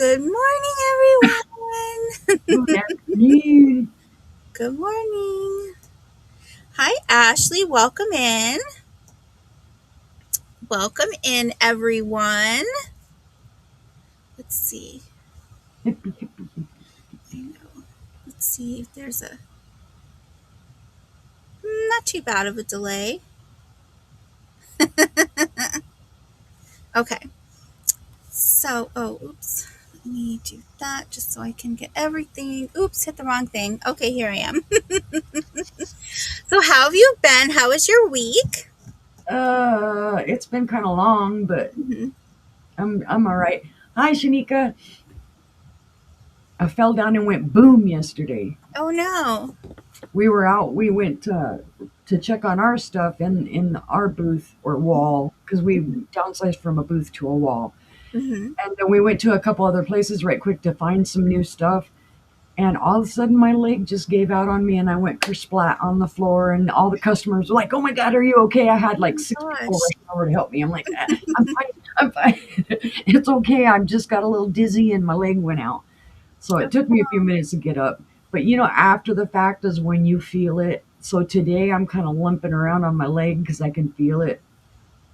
Good morning, everyone. Good afternoon. Good morning. Hi, Ashley. Welcome in. Welcome in, everyone. Let's see. Hippie, hippie, hippie. I know. Let's see if there's a not too bad of a delay. Okay. So, oops. Let me do that just so I can get everything. Oops, hit the wrong thing. Okay, here I am. So, how have you been? How was your week? It's been kind of long, but Mhm. I'm all right. Hi, Shanika. I fell down and went boom yesterday. Oh, no. We were out. We went to check on our stuff in our booth or wall because we downsized from a booth to a wall, Mm-hmm. and then we went to a couple other places right quick to find some new stuff. And all of a sudden, my leg just gave out on me, and I went kersplat on the floor. And all the customers were like, "Oh my God, are you okay?" I had like six people Gosh. rushing over to help me. I'm like, "I'm fine, I'm fine. It's okay. I just got a little dizzy, and my leg went out." So it took me a few minutes to get up. But after the fact is when you feel it. So today I'm kind of limping around on my leg because I can feel it.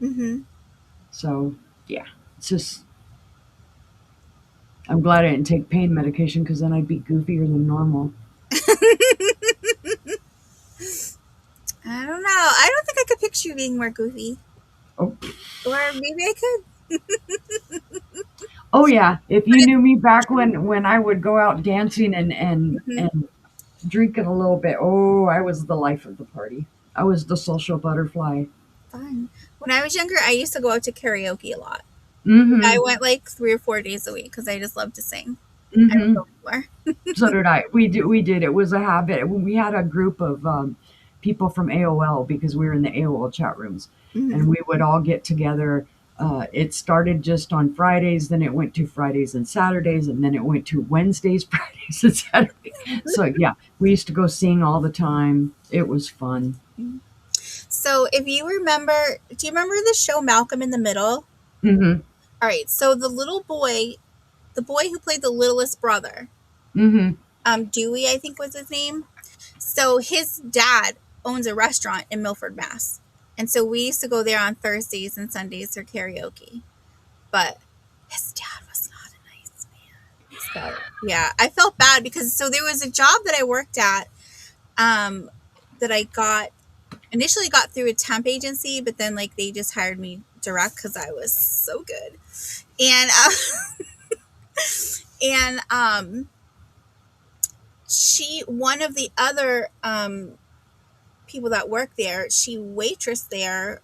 Mm-hmm. So yeah, it's just I'm glad I didn't take pain medication because then I'd be goofier than normal. I don't know. I don't think I could picture you being more goofy. Oh, Or maybe I could. Oh yeah, if But you it's knew me back when I would go out dancing mhm, and drinking a little bit, oh, I was the life of the party. I was the social butterfly. fun. When I was younger, I used to go out to karaoke a lot. I Mm-hmm. went like 3 or 4 days a week because I just love to sing. I don't Mm-hmm. go anymore. So did I. We did. It was a habit. We had a group of people from AOL because we were in the AOL chat rooms, and Hmm. we would all get together. It started just on Fridays, then it went to Fridays and Saturdays, and then it went to Wednesdays, Fridays, and Saturdays. So yeah, we used to go sing all the time. It was fun. So if you remember, do you remember the show Malcolm in the Middle? Hmm. All right. So the boy who played the littlest brother, Hmm. Dewey, I think was his name. So his dad owns a restaurant in Milford, Mass. And so we used to go there on Thursdays and Sundays for karaoke. But his dad was not a nice man. So yeah, I felt bad because so there was a job that I worked at um, that I initially got through a temp agency, but then like they just hired me direct because I was so good. And and she one of the other people that work there, she waitress there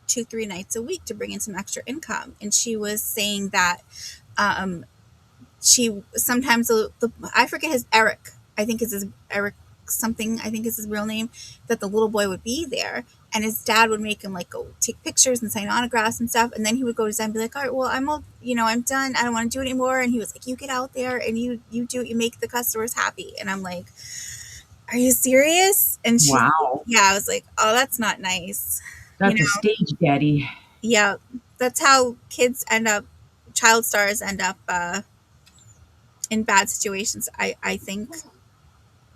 2-3 nights a week to bring in some extra income, and she was saying that um, she sometimes I forget his Eric. I think is his Eric something. I think is his real name. That the little boy would be there, and his dad would make him like go take pictures and sign autographs and stuff. And then he would go to his dad and be like, "All right, well, I'm done. I don't want to do it anymore." And he was like, "You get out there and you do it. You make the customers happy." And I'm like, "Are you serious?" And she's like, Wow, "Yeah." I was like, "Oh, that's not nice." You that's a know? stage daddy. Yeah, that's how kids end up. Child stars end up in bad situations. I think.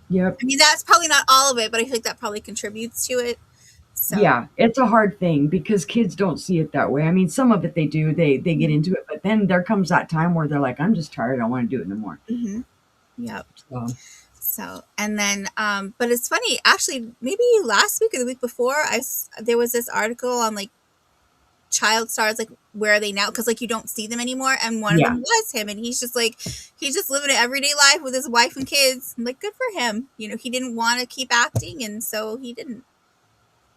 Yep. I mean, that's probably not all of it, but I think that probably contributes to it. So, Yeah, it's a hard thing because kids don't see it that way. I mean, some of it they do. They get into it, but then there comes that time where they're like, "I'm just tired. I don't want to do it anymore." mm-hmm. Yep. So, So, and then, but it's funny, actually, maybe last week or the week before, there was this article on like child stars, like where are they now? Because like you don't see them anymore, and one of yeah. them was him, and he's just living an everyday life with his wife and kids. I'm like, good for him. He didn't want to keep acting, and so he didn't.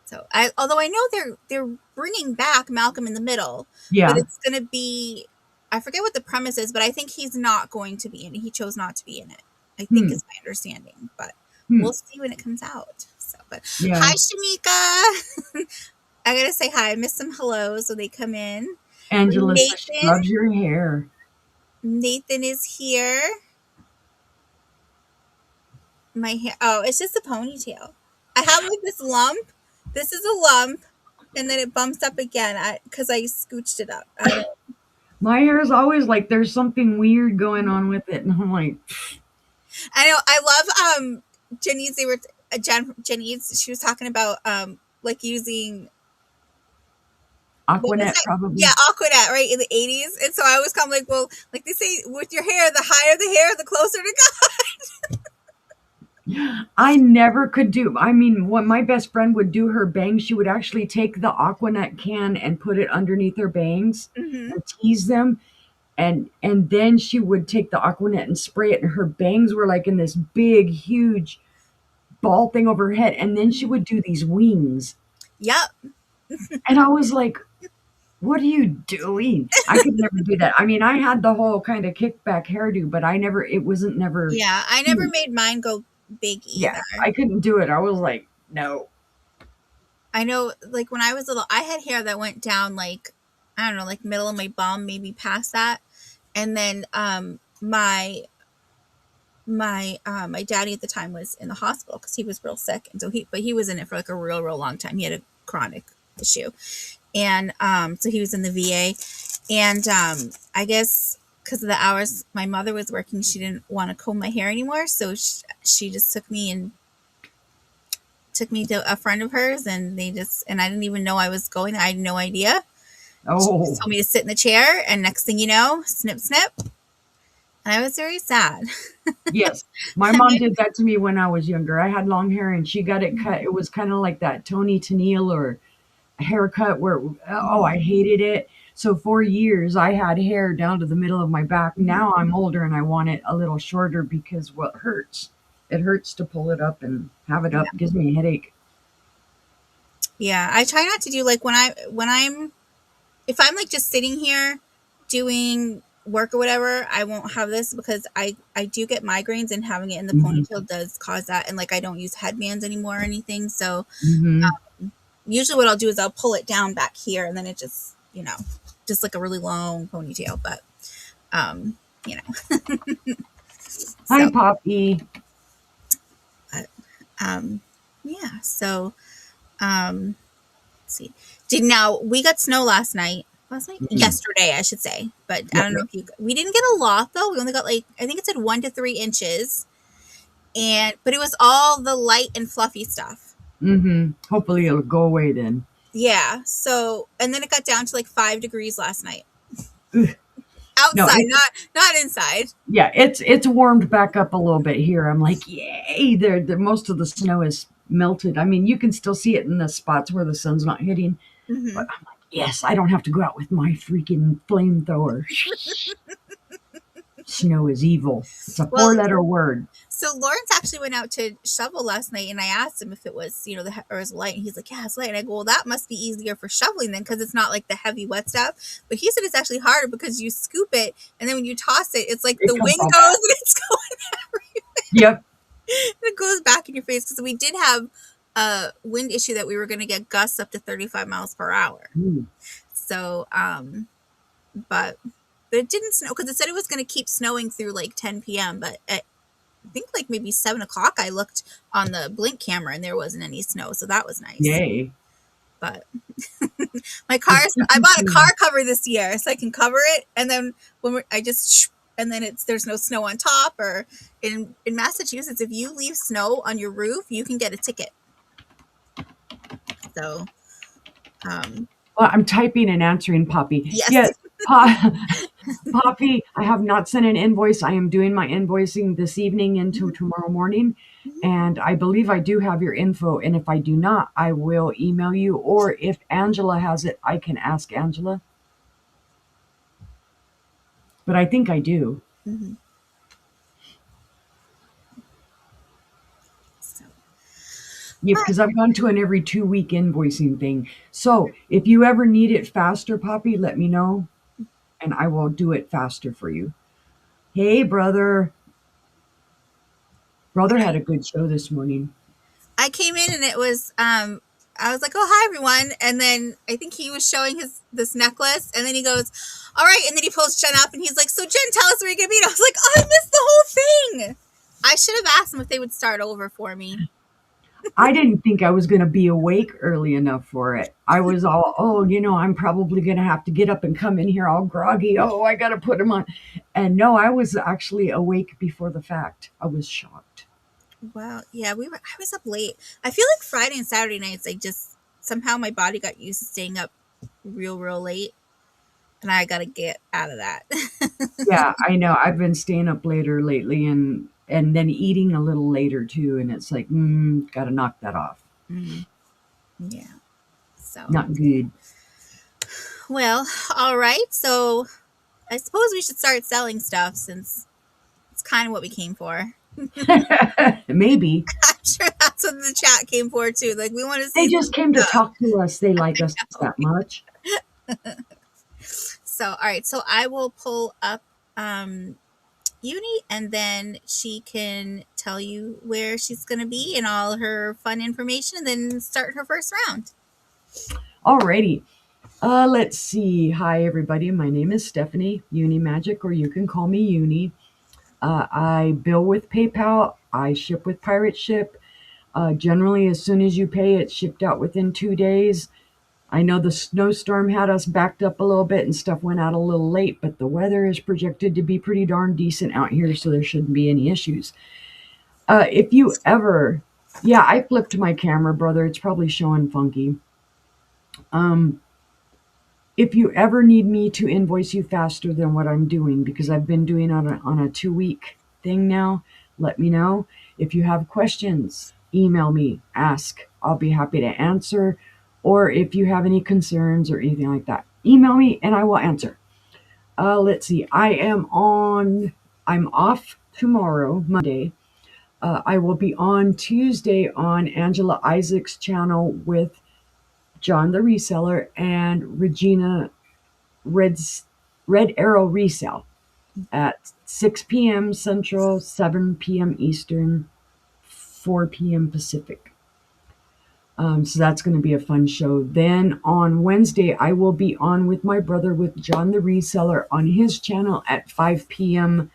So although I know they're bringing back Malcolm in the Middle, but Yeah. it's going to be, I forget what the premise is, but I think he's not going to be in it. He chose not to be in it. I think Hmm. is my understanding, but Hmm. we'll see when it comes out. So, but Yeah. hi, Shamika. I gotta say hi. I missed some hellos when they come in. Angela says she Nathan, loves your hair. Nathan is here. My hair. Oh, it's just a ponytail. I have like this lump. This is a lump, and then it bumps up again because I scooched it up. I don't. My hair is always like there's something weird going on with it, and I'm like, I know. I love Janice. They were Janice. She was talking about like using what was Aquanet that? Yeah, probably. Aquanet, right, in the 80s. And so I was kind of like, well, like they say with your hair, the higher the hair, the closer to God. I never could do. I mean, what my best friend would do her bangs, she would actually take the Aquanet can and put it underneath her bangs Mm-hmm. and tease them, and then she would take the Aquanet and spray it, and her bangs were like in this big, huge ball thing over her head, and then she would do these wings, Yep. and I was like, "What are you doing?" I could never do that. I mean, I had the whole kind of kickback hairdo, but I never. It wasn't never. Yeah, I never made mine go big Yeah, either. I couldn't do it. I was like, no. I know, like when I was little, I had hair that went down like, I don't know, like middle of my bum, maybe past that. And then my daddy at the time was in the hospital because he was real sick, and so he was in it for like a real long time. He had a chronic issue, and so he was in the VA, and I guess because of the hours my mother was working, she didn't want to comb my hair anymore, so she just took me to a friend of hers, and I didn't even know I was going. I had no idea. She just Oh, told me to sit in the chair, and next thing you know, snip snip, and I was very sad. yes. My mom did that to me when I was younger. I had long hair and she got it cut. It was kind of like that Tony Tennille or haircut where, oh, I hated it. So for years, I had hair down to the middle of my back. Now I'm older and I want it a little shorter because, well, it hurts. It hurts to pull it up and have it up. It gives me a headache. Yeah, I try not to do like when I'm if I'm like just sitting here doing work or whatever, I won't have this because I do get migraines, and having it in the Hmm. ponytail does cause that. And like I don't use headbands anymore or anything, so Hmm. usually what I'll do is I'll pull it down back here, and then it just just like a really long ponytail. But um, you know, Hi, so Poppy. but, um, yeah. So um, let's see. Did now we got snow last night? Last night? Mm. Yesterday, I should say. But I Yep, don't know yep. if we didn't get a lot though. We only got like I think it said 1 to 3 inches, and but it was all the light and fluffy stuff. Hopefully it'll go away then. Yeah. So and then it got down to like 5 degrees last night Ugh. No, outside, it, not inside. yeah, it's warmed back up a little bit here. I'm like, yay! There, most of the snow is melted. I mean, you can still see it in the spots where the sun's not hitting, but Hmm. I'm like, yes, I don't have to go out with my freaking flamethrower. Snow is evil. It's a Well, four-letter word. so Lawrence actually went out to shovel last night, and I asked him if it was, or it was light, and he's like, "Yeah, it's light." And I go, "Well, that must be easier for shoveling then, because it's not like the heavy wet stuff." But he said it's actually harder because you scoop it, and then when you toss it, it's like It the comes wind all goes back. and it's going, Yep. and it goes back in your face. Because we did have a wind issue that we were going to get gusts up to 35 miles per hour. Ooh. So, but it didn't snow because it said it was going to keep snowing through like 10 p.m. But I think like maybe 7 o'clock, I looked on the blink camera and there wasn't any snow, so that was nice. Yay. But my It's car's I keeping bought a snow. car cover this year so I can cover it, and then I just and then there's no snow on top. Or in Massachusetts, if you leave snow on your roof, you can get a ticket. So um, Well, I'm typing and answering Poppy. yes. Yes, Poppy, I have not sent an invoice. I am doing my invoicing this evening into tomorrow morning. And I believe I do have your info. And if I do not, I will email you. Or if Angela has it, I can ask Angela. But I think I do. Mm-hmm. So, Yeah, because I've gone to an every 2 week invoicing thing. So if you ever need it faster, Poppy, let me know and I will do it faster for you. Hey, brother. Brother had a good show this morning. I came in and it was I was like, "Oh, hi everyone." And then I think he was showing his this necklace, and then he goes, "All right." And then he pulls Jen up and he's like, "So Jen, tell us where you're going to be." And I was like, "Oh, I missed the whole thing." I should have asked them if they would start over for me. I didn't think I was going to be awake early enough for it. I was all, oh, I'm probably going to have to get up and come in here all groggy. Oh, I got to put them on. And no, I was actually awake before the fact. I was shocked. Wow. Yeah, I was up late. I feel like Friday and Saturday nights, I just somehow my body got used to staying up real late, and I got to get out of that. Yeah, I know. I've been staying up later lately and then eating a little later too. And it's like, got to knock that off. Mm, yeah. So, Not good. well, all right. So, I suppose we should start selling stuff since it's kind of what we came for. Maybe. I'm sure that's what the chat came for too. Like, we want to They see some just came to stuff. talk to us. They like us that much. So, all right. So, I will pull up Uni, and then she can tell you where she's going to be and all her fun information, and then start her first round. Alrighty. Let's see. Hi, everybody. My name is Stephanie, Unimagique, or you can call me Uni. I bill with PayPal. I ship with Pirate Ship. Generally, as soon as you pay, it's shipped out within 2 days. I know the snowstorm had us backed up a little bit and stuff went out a little late, but the weather is projected to be pretty darn decent out here, so there shouldn't be any issues. If you ever, yeah, I flipped my camera, brother. It's probably showing funky. Um, if you ever need me to invoice you faster than what I'm doing, because I've been doing on a 2 week thing now, let me know. If you have questions, email me, ask. I'll be happy to answer. Or if you have any concerns or anything like that, email me and I will answer. Let's see. I'm off tomorrow, Monday. I will be on Tuesday on Angela Isaac's channel with John the Reseller and Regina Red's Red Arrow Resale at 6 p.m. Central, 7 p.m. Eastern, 4 p.m. Pacific. So that's going to be a fun show. Then on Wednesday, I will be on with my brother, with John the Reseller, on his channel at 5 p.m.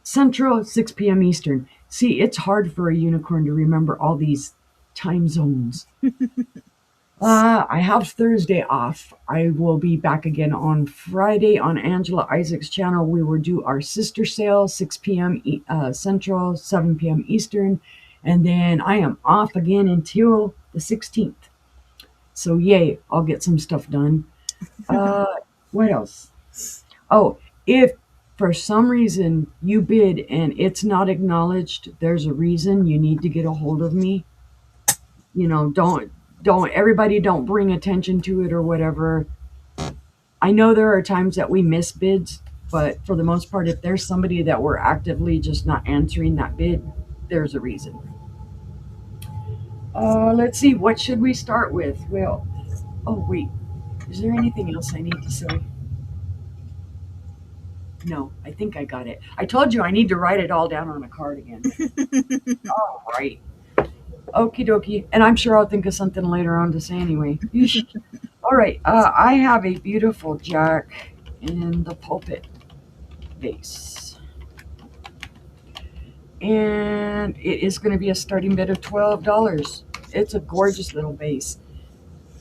Central, 6 p.m. Eastern. See, it's hard for a unicorn to remember all these time zones. I have Thursday off. I will be back again on Friday on Angela Isaac's channel. We will do our sister sale, 6 p.m. Central, 7 p.m. Eastern. And then I am off again until the 16th. So, yay, I'll get some stuff done. Uh, what else? Oh, if for some reason you bid and it's not acknowledged, there's a reason. You need to get a hold of me. Don't everybody don't bring attention to it or whatever. I know there are times that we miss bids, but for the most part, if there's somebody that we're actively just not answering that bid, there's a reason. Let's see, what should we start with? Well, oh wait, is there anything else I need to say? No, I think I got it. I told you I need to write it all down on a card again. All right. Okie dokie. And I'm sure I'll think of something later on to say anyway. Yeesh. All right. I have a beautiful jack in the pulpit vase. And it is going to be a starting bid of $12. It's a gorgeous little vase.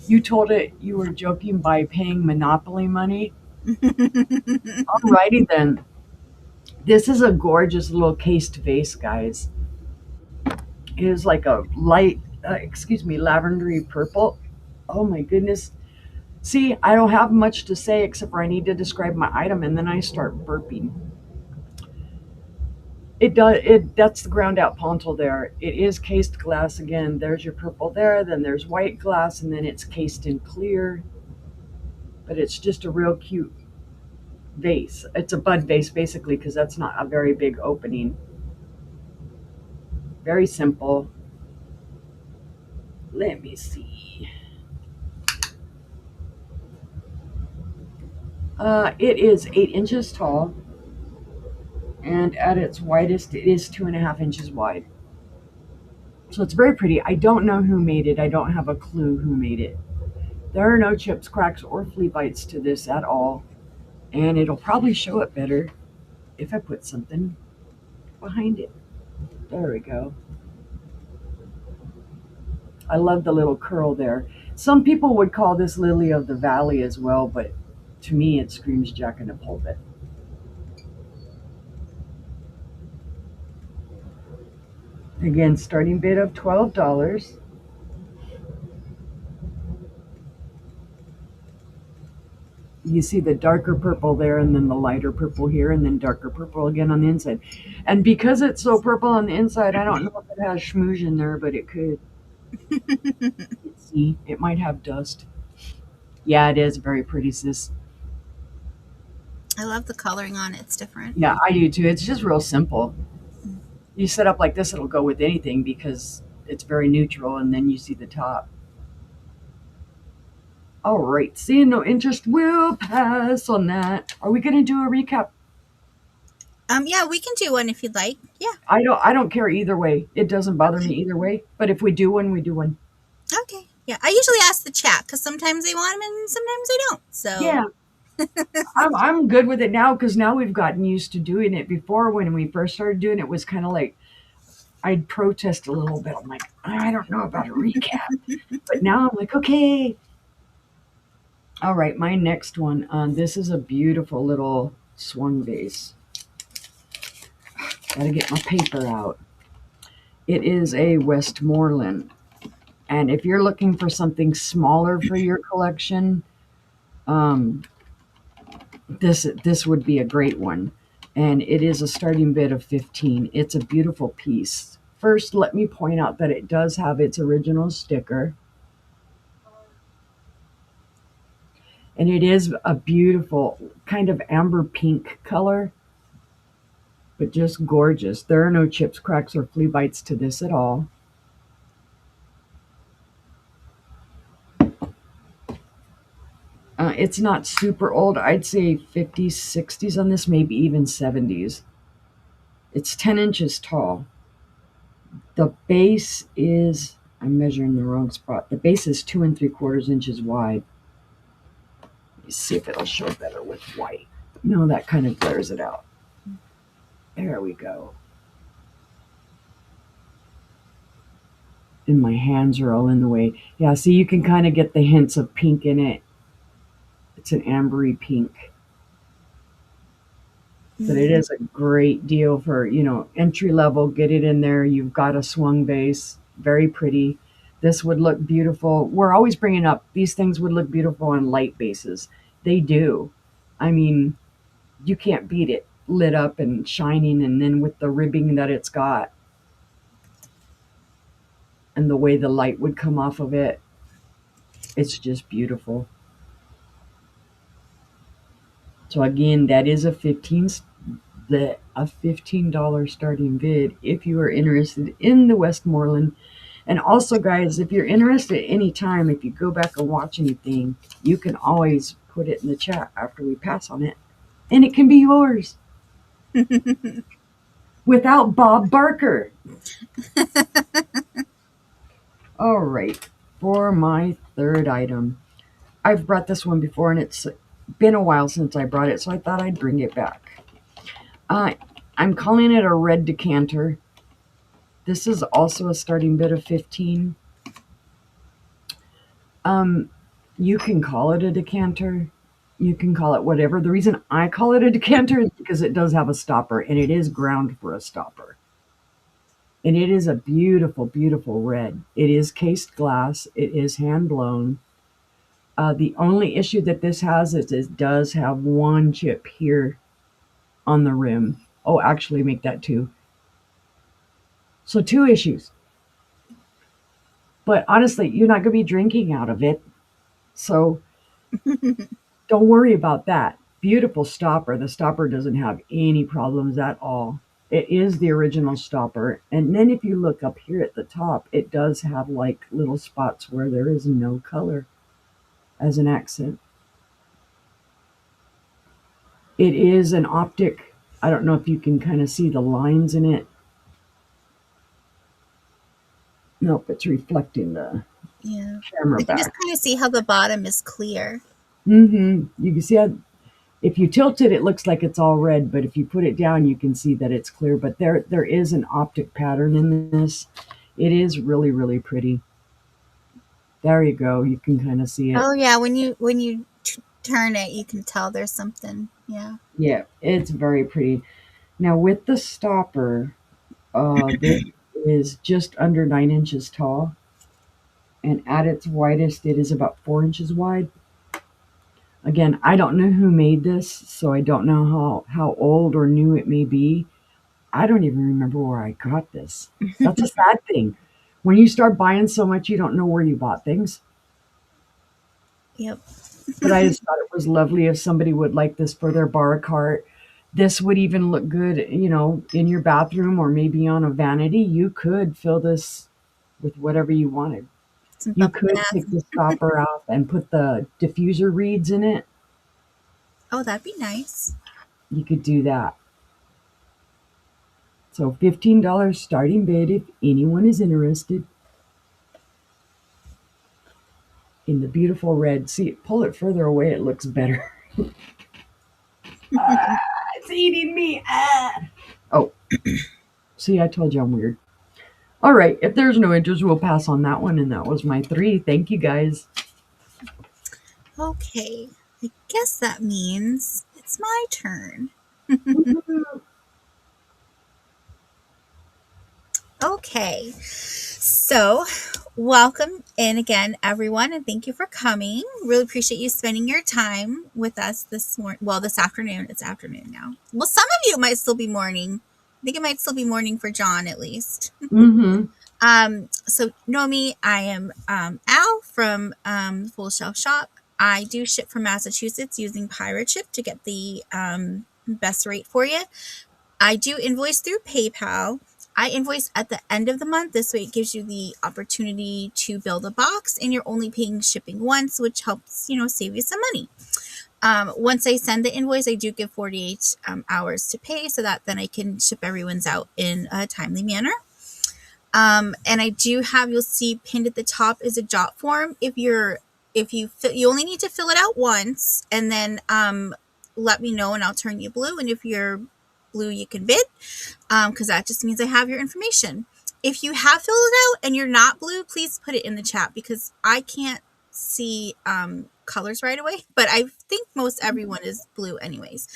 You told it you were joking by paying Monopoly money. Alrighty then. This is a gorgeous little cased vase, guys. It is like a light, lavendery purple. Oh my goodness. See, I don't have much to say except for I need to describe my item and then I start burping. That's the ground out pontal there. It is cased glass again. There's your purple there, then there's white glass, and then it's cased in clear. But it's just a real cute vase. It's a bud vase basically because that's not a very big opening. Very simple. Let me see. It is 8 inches tall, and at its widest, it is 2.5 inches wide. So it's very pretty. I don't know who made it. I don't have a clue who made it. There are no chips, cracks, or flea bites to this at all, and it'll probably show it better if I put something behind it. There we go. I love the little curl there. Some people would call this lily of the valley as well, but to me it screams Jack in the pulpit. Again, starting bid of $12. You see the darker purple there, and then the lighter purple here, and then darker purple again on the inside. And because it's so purple on the inside, I don't know if it has schmooze in there, but it could. Let's see, it might have dust. Yeah, it is very pretty, sis. I love the coloring on it. It's different. Yeah, I do too. It's just real simple. You set up like this, it'll go with anything because it's very neutral, and then you see the top. All right, seeing no interest, we'll pass on that. Are we going to do a recap? Yeah, we can do one if you'd like. Yeah. I don't care either way. It doesn't bother me either way. But if we do one, we do one. Okay. Yeah, I usually ask the chat because sometimes they want them and sometimes they don't. So Yeah, I'm good with it now because now we've gotten used to doing it. Before, when we first started doing it, was kind of like I'd protest a little bit. I'm like, I don't know about a recap, but now I'm like, okay. All right, my next one. This is a beautiful little swung vase. Gotta get my paper out. It is a Westmoreland, and if you're looking for something smaller for your collection, um, this would be a great one. And it is a starting bid of 15. It's a beautiful piece. First, let me point out that it does have its original sticker, and it is a beautiful kind of amber pink color, but just gorgeous. There are no chips, cracks, or flea bites to this at all. It's not super old. I'd say 50s, 60s on this, maybe even 70s. It's 10 inches tall. The base is, I'm measuring the wrong spot. The base is 2 3/4 inches wide. Let me see if it'll show better with white. No, that kind of blurs it out. There we go. And my hands are all in the way. Yeah, see, you can kind of get the hints of pink in it. It's an ambery pink. But it is a great deal for, entry level. Get it in there. You've got a swung base. Very pretty. This would look beautiful. We're always bringing up these things would look beautiful on light bases. They do. I mean, you can't beat it. Lit up and shining, and then with the ribbing that it's got and the way the light would come off of it, it's just beautiful. So again, that is a $15 starting bid if you are interested in the Westmoreland. And also, guys, if you're interested anytime, if you go back and watch anything, you can always put it in the chat after we pass on it, and it can be yours without Bob Barker. All right, for my third item, I've brought this one before, and it's been a while since I brought it, so I thought I'd bring it back. I'm calling it a red decanter. This is also a starting bid of 15. You can call it a decanter. You can call it whatever. The reason I call it a decanter is because it does have a stopper, and it is ground for a stopper. And it is a beautiful, beautiful red. It is cased glass. It is hand blown. The only issue that this has is it does have one chip here on the rim. Oh, actually, make that two. So two issues. But honestly, you're not going to be drinking out of it. So don't worry about that. Beautiful stopper. The stopper doesn't have any problems at all. It is the original stopper. And then if you look up here at the top, it does have like little spots where there is no color as an accent. It is an optic. I don't know if you can kind of see the lines in it. Nope, it's reflecting the yeah, camera I can just back. kind of see how the bottom is clear. You can see how, if you tilt it, it looks like it's all red, but if you put it down, you can see that it's clear. But there is an optic pattern in this. It is really, really pretty. There you go. You can kind of see it. Oh yeah, when you turn it, you can tell there's something. Yeah. Yeah, it's very pretty. Now with the stopper, this is just under 9 inches tall, and at its widest, it is about 4 inches wide. Again, I don't know who made this, so I don't know how old or new it may be. I don't even remember where I got this. That's a sad thing. When you start buying so much, you don't know where you bought things. Yep. But I just thought it was lovely if somebody would like this for their bar cart. This would even look good, in your bathroom or maybe on a vanity. You could fill this with whatever you wanted. Some You bubble could bath. take the stopper off and put the diffuser reeds in it. Oh, that'd be nice. You could do that. So $15 starting bid if anyone is interested in the beautiful red. See, pull it further away, it looks better. It's eating me. Oh, see, I told you I'm weird. All right, if there's no interest, we'll pass on that one. And that was my 3. Thank you guys. Okay. I guess that means it's my turn. Okay. So, welcome in again, everyone, and thank you for coming. Really appreciate you spending your time with us this morning. Well, this afternoon. It's afternoon now. Well, some of you might still be morning. I think it might still be morning for John, at least. Mm-hmm. So know me, I am Al from Full Shelf Shop. I do ship from Massachusetts using Pirate Ship to get the best rate for you. I do invoice through PayPal. I invoice at the end of the month. This way it gives you the opportunity to build a box and you're only paying shipping once, which helps, save you some money. Once I send the invoice, I do give 48 hours to pay so that then I can ship everyone's out in a timely manner. And I do have, you'll see pinned at the top is a jot form. If you only need to fill it out once and then let me know and I'll turn you blue. And if you're blue, you can bid because that just means I have your information. If you have filled it out and you're not blue, please put it in the chat because I can't see colors right away, but I think most everyone is blue anyways.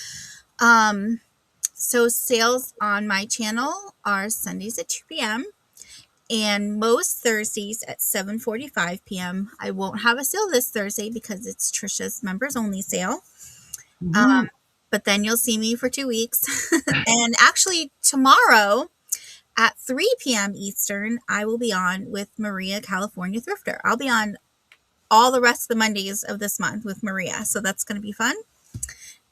So sales on my channel are Sundays at 2 p.m. and most Thursdays at 7:45 p.m. I won't have a sale this Thursday because it's Trisha's members only sale. Mm-hmm. But then you'll see me for 2 weeks. And actually tomorrow at 3 p.m. Eastern, I will be on with Maria, California Thrifter. I'll be on all the rest of the Mondays of this month with Maria. So that's going to be fun.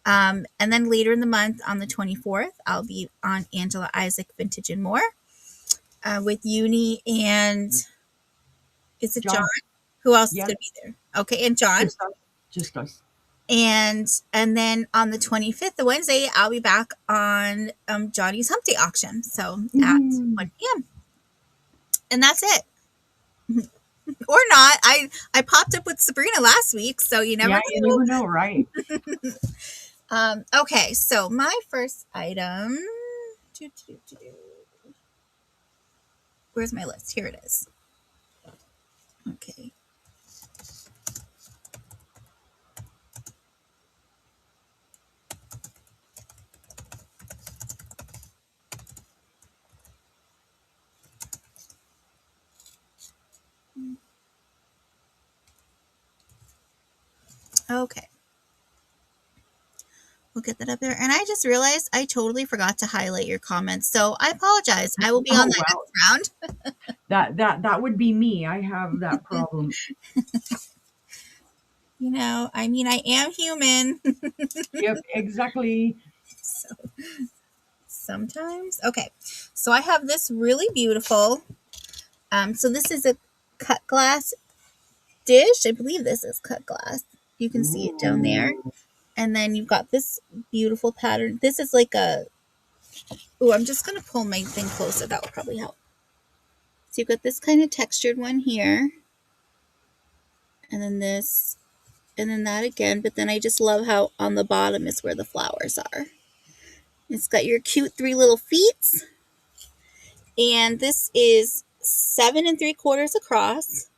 And then later in the month on the 24th, I'll be on Angela Isaac Vintage and More with Uni and is it John? John. Who else is Yeah, going to be there? Okay, and John. just us. Just us. And then on the 25th, the Wednesday, I'll be back on Johnny's Hump Day auction. So at Mm-hmm. 1 p.m. And that's it. Or not. I popped up with Sabrina last week, so you never Yeah, you know. never know, right? Okay, so my first item. Where's my list? Here it is. Okay. Okay. We'll get that up there. And I just realized I totally forgot to highlight your comments. So I apologize. I will be on Oh that wow, next round. that would be me. I have that problem. I mean, I am human. Yep, exactly. So sometimes. Okay. So I have this really beautiful. So this is a cut glass dish. I believe this is cut glass. You can see it down there. Ooh. And then you've got this beautiful pattern. This is like a. Oh, I'm just going to pull my thing closer. That will probably help. So you've got this kind of textured one here. And then this. And then that again. But then I just love how on the bottom is where the flowers are. It's got your cute 3 little feet. And this is 7 3/4 across,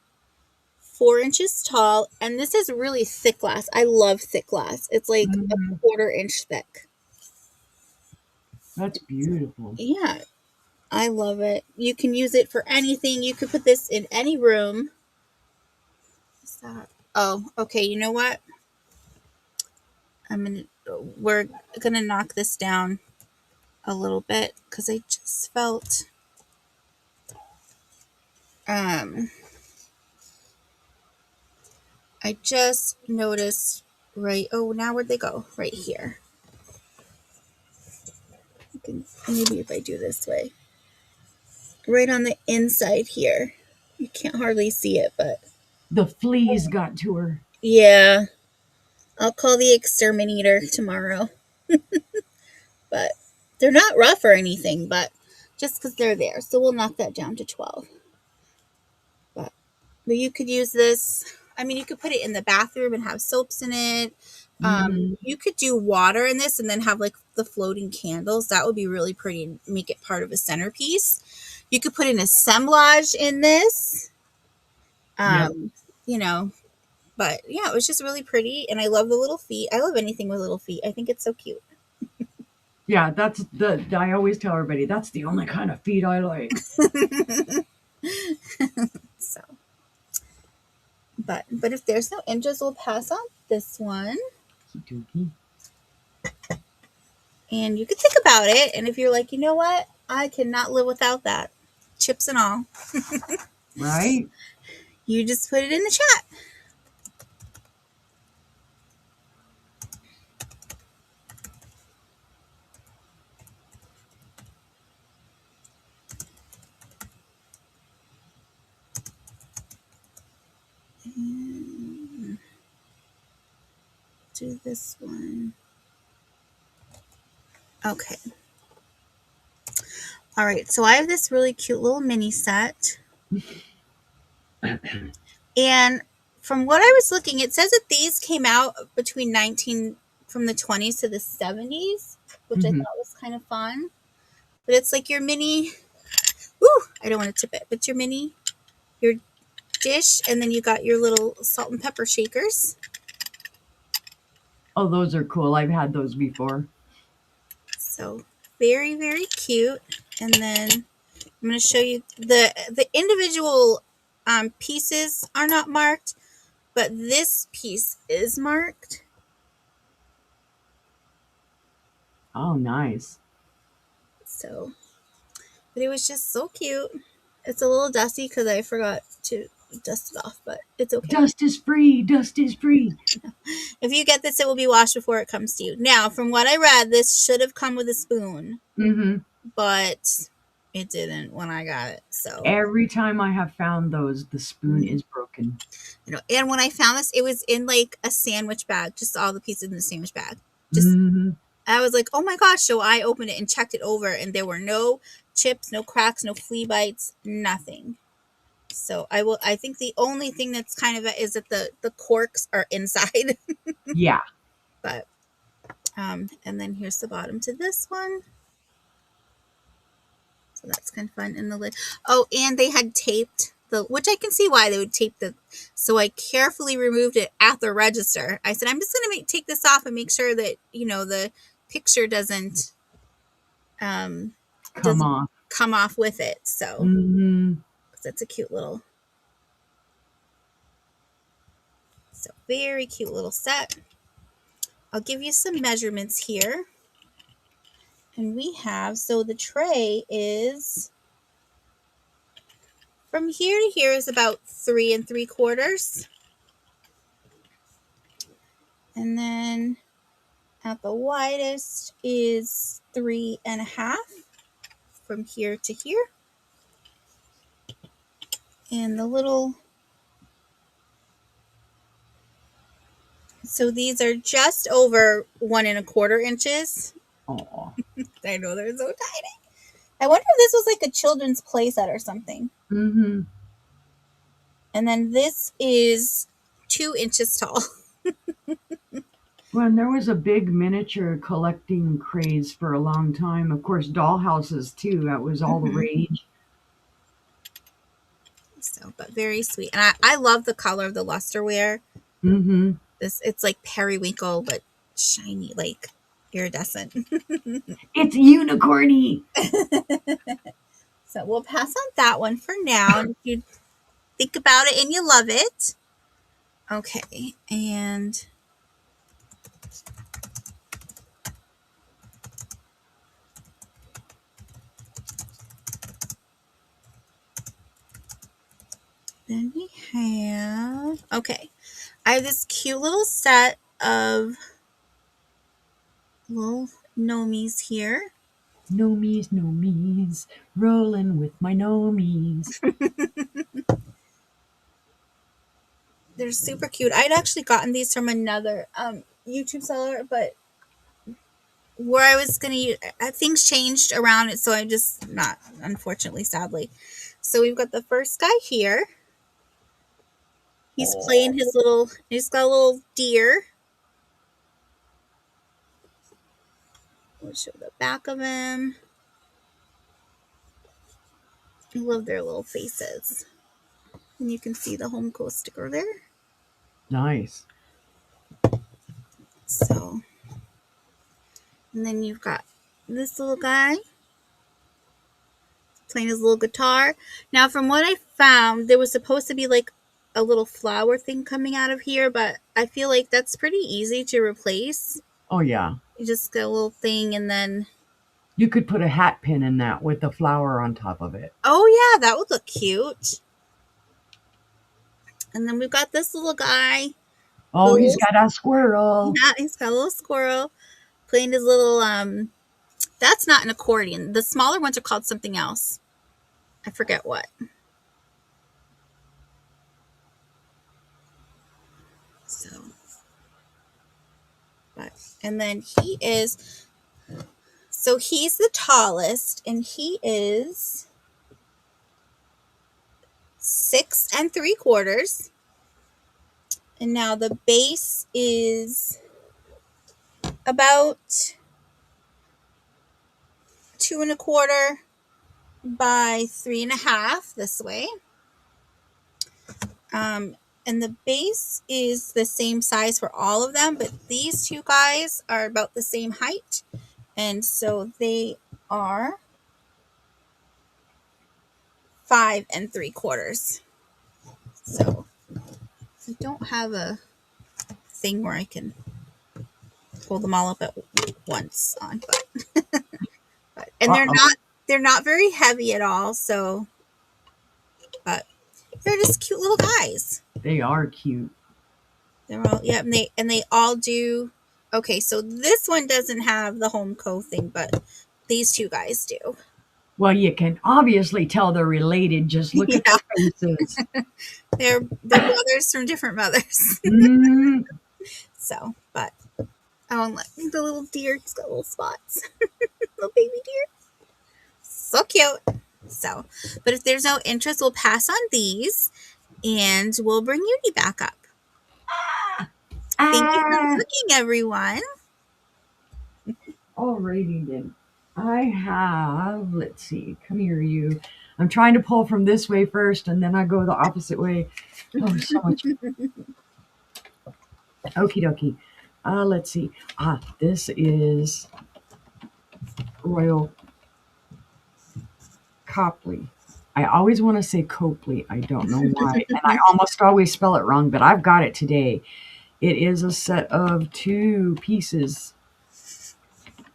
4 inches tall, and this is really thick glass. I love thick glass. It's like a Hmm. 1/4 inch thick. That's beautiful. Yeah, I love it. You can use it for anything. You could put this in any room. What's that? Oh, okay. You know what? I'm gonna we're gonna knock this down a little bit because I just felt um I just noticed right. Oh, now where'd they go? Right here. You can, maybe if I do this way, right on the inside here. You can't hardly see it, but The fleas got to her. yeah, I'll call the exterminator tomorrow. But they're not rough or anything, but just because they're there. So we'll knock that down to 12. But, but you could use this. I mean, you could put it in the bathroom and have soaps in it. Hmm. You could do water in this and then have like the floating candles. That would be really pretty and make it part of a centerpiece. You could put an assemblage in this. Yep. Um, you know, but yeah, it was just really pretty. And I love the little feet. I love anything with little feet. I think it's so cute. Yeah, that's the. I always tell everybody that's the only kind of feet I like. So, but if there's no inches, we'll pass on this one. Dookie. And you could think about it. And if you're like, you know what, I cannot live without that, chips and all, Right? you just put it in the chat. And do this one. Okay. All right. So I have this really cute little mini set. And from what I was looking, it says that these came out between 19 from the 20s to the 70s, which I Hmm. thought was kind of fun. But it's like your mini. Woo! I don't want to tip it, but your dish, and then you got your little salt and pepper shakers. Oh, those are cool. I've had those before. So very, very cute. And then I'm going to show you the individual pieces are not marked, but this piece is marked. Oh, nice. So, but it was just so cute. It's a little dusty because I forgot to dust it off, but it's okay. Dust is free. Dust is free. If you get this, it will be washed before it comes to you. Now, from what I read, this should have come with a spoon, Hmm. but it didn't when I got it. So, Every time I have found those, the spoon is broken. and when I found this, it was in like a sandwich bag, just all the pieces in the sandwich bag. Just, Hmm. I was like, oh my gosh. So I opened it and checked it over, and there were no chips, no cracks, no flea bites, nothing. So I think the only thing that's kind of is that the corks are inside. Yeah. But and then here's the bottom to this one. So that's kind of fun. And the lid. Oh, and they had taped which I can see why they would tape so I carefully removed it at the register. I said, I'm just going to take this off and make sure that, the picture um, Come doesn't on. come off with it. So, Hmm. 'cause that's a cute very cute little set. I'll give you some measurements here. And we have, so the tray is from here to here is about 3 3/4. And then at the widest is 3 1/2 from here to here. And the little, so these are just over 1 1/4 inches. Oh. I know they're so tiny. I wonder if this was like a children's play set or something. Hmm. And then this is 2 inches tall. Well, and there was a big miniature collecting craze for a long time. Of course, dollhouses too. That was all the Mm-hmm. rage. So So, but very sweet. And I love the color of the lusterware. Mm-hmm. This it's like periwinkle, but shiny, like iridescent. It's unicorny. So we'll pass on that one for now. And if you think about it and you love it, okay. And then we have okay. I have this cute little set of little nomies here. No me's, rolling with my no me's. They're super cute. I'd actually gotten these from another YouTube seller, but where I was gonna use things changed around it, so I just not unfortunately, sadly. So we've got the first guy here. He's playing his Oh, little. He's got a little deer. We'll show the back of him. I love their little faces, and you can see the Homeco sticker there. nice. So, and then you've got this little guy playing his little guitar. Now, from what I found, there was supposed to be like a little flower thing coming out of here, but I feel like that's pretty easy to replace. Oh, yeah. You just get a little thing, and then You could put a hat pin in that with a flower on top of it. oh yeah, that would look cute. And then we've got this little guy. Oh, he's Little, got a squirrel. yeah, he's got a little squirrel playing his little. That's not an accordion. The smaller ones are called something else. I forget what. So, but and then he is. So he's the tallest, and he is 6 3/4. And now the base is about 2 1/4 by 3 1/2 this way. Um, and the base is the same size for all of them, but these two guys are about the same height. And so they are 5 3/4. So I don't have a thing where I can pull them all up at once on, but and Uh-oh. they're not very heavy at all. So, but they're just cute little guys. They are cute. They're all yeah, and they all do. Okay, so this one doesn't have the Homeco thing, but these two guys do. Well, you can obviously tell they're related. Just look at Yeah, their faces. they're brothers from different mothers. Mm, So, but oh, and look, the little deer, he's got little spots, little baby deer, so cute. So, but if there's no interest, we'll pass on these, and we'll bring Uni back up. Thank you for ah, looking, everyone. alrighty then. I have, let's see, come here, you. I'm trying to pull from this way first, and then I go the opposite way. Oh, so much. Okie dokie. Let's see. This is Royal Copley. I always want to say Copley. I don't know why. And I almost always spell it wrong, but I've got it today. It is a set of 2 pieces.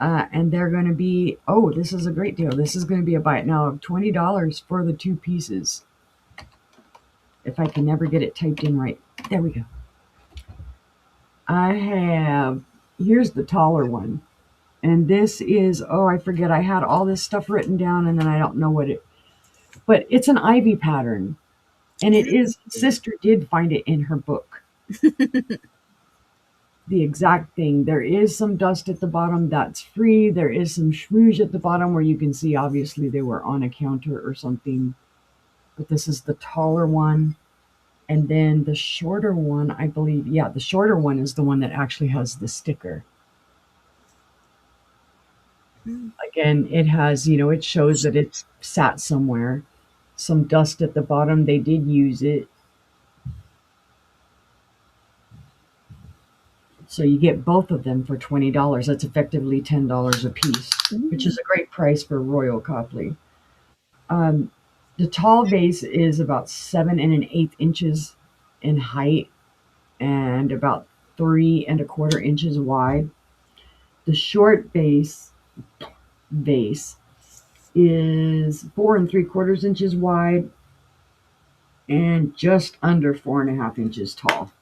And they're going to be, oh, this is a great deal. This is going to be a buy it now of $20 for the 2 pieces. If I can never get it typed in right. There we go. I have, here's the taller one. And this is, oh, I forget. I had all this stuff written down and then I don't know what it, but it's an ivy pattern. And it is, sister did find it in her book. The exact thing. There is some dust at the bottom that's free. There is some smooge at the bottom where you can see obviously they were on a counter or something. But this is the taller one. And then the shorter one, I believe, yeah, the shorter one is the one that actually has the sticker. Again, it has, it shows that it's sat somewhere. some dust at the bottom. They did use it. So you get both of them for $20. That's effectively $10 a piece, which is Mm. a great price for Royal Copley. Um, the tall vase is about 7 1/8 inches in height and about 3 1/4 inches wide. The short vase is 4 3/4 inches wide and just under 4 1/2 inches tall.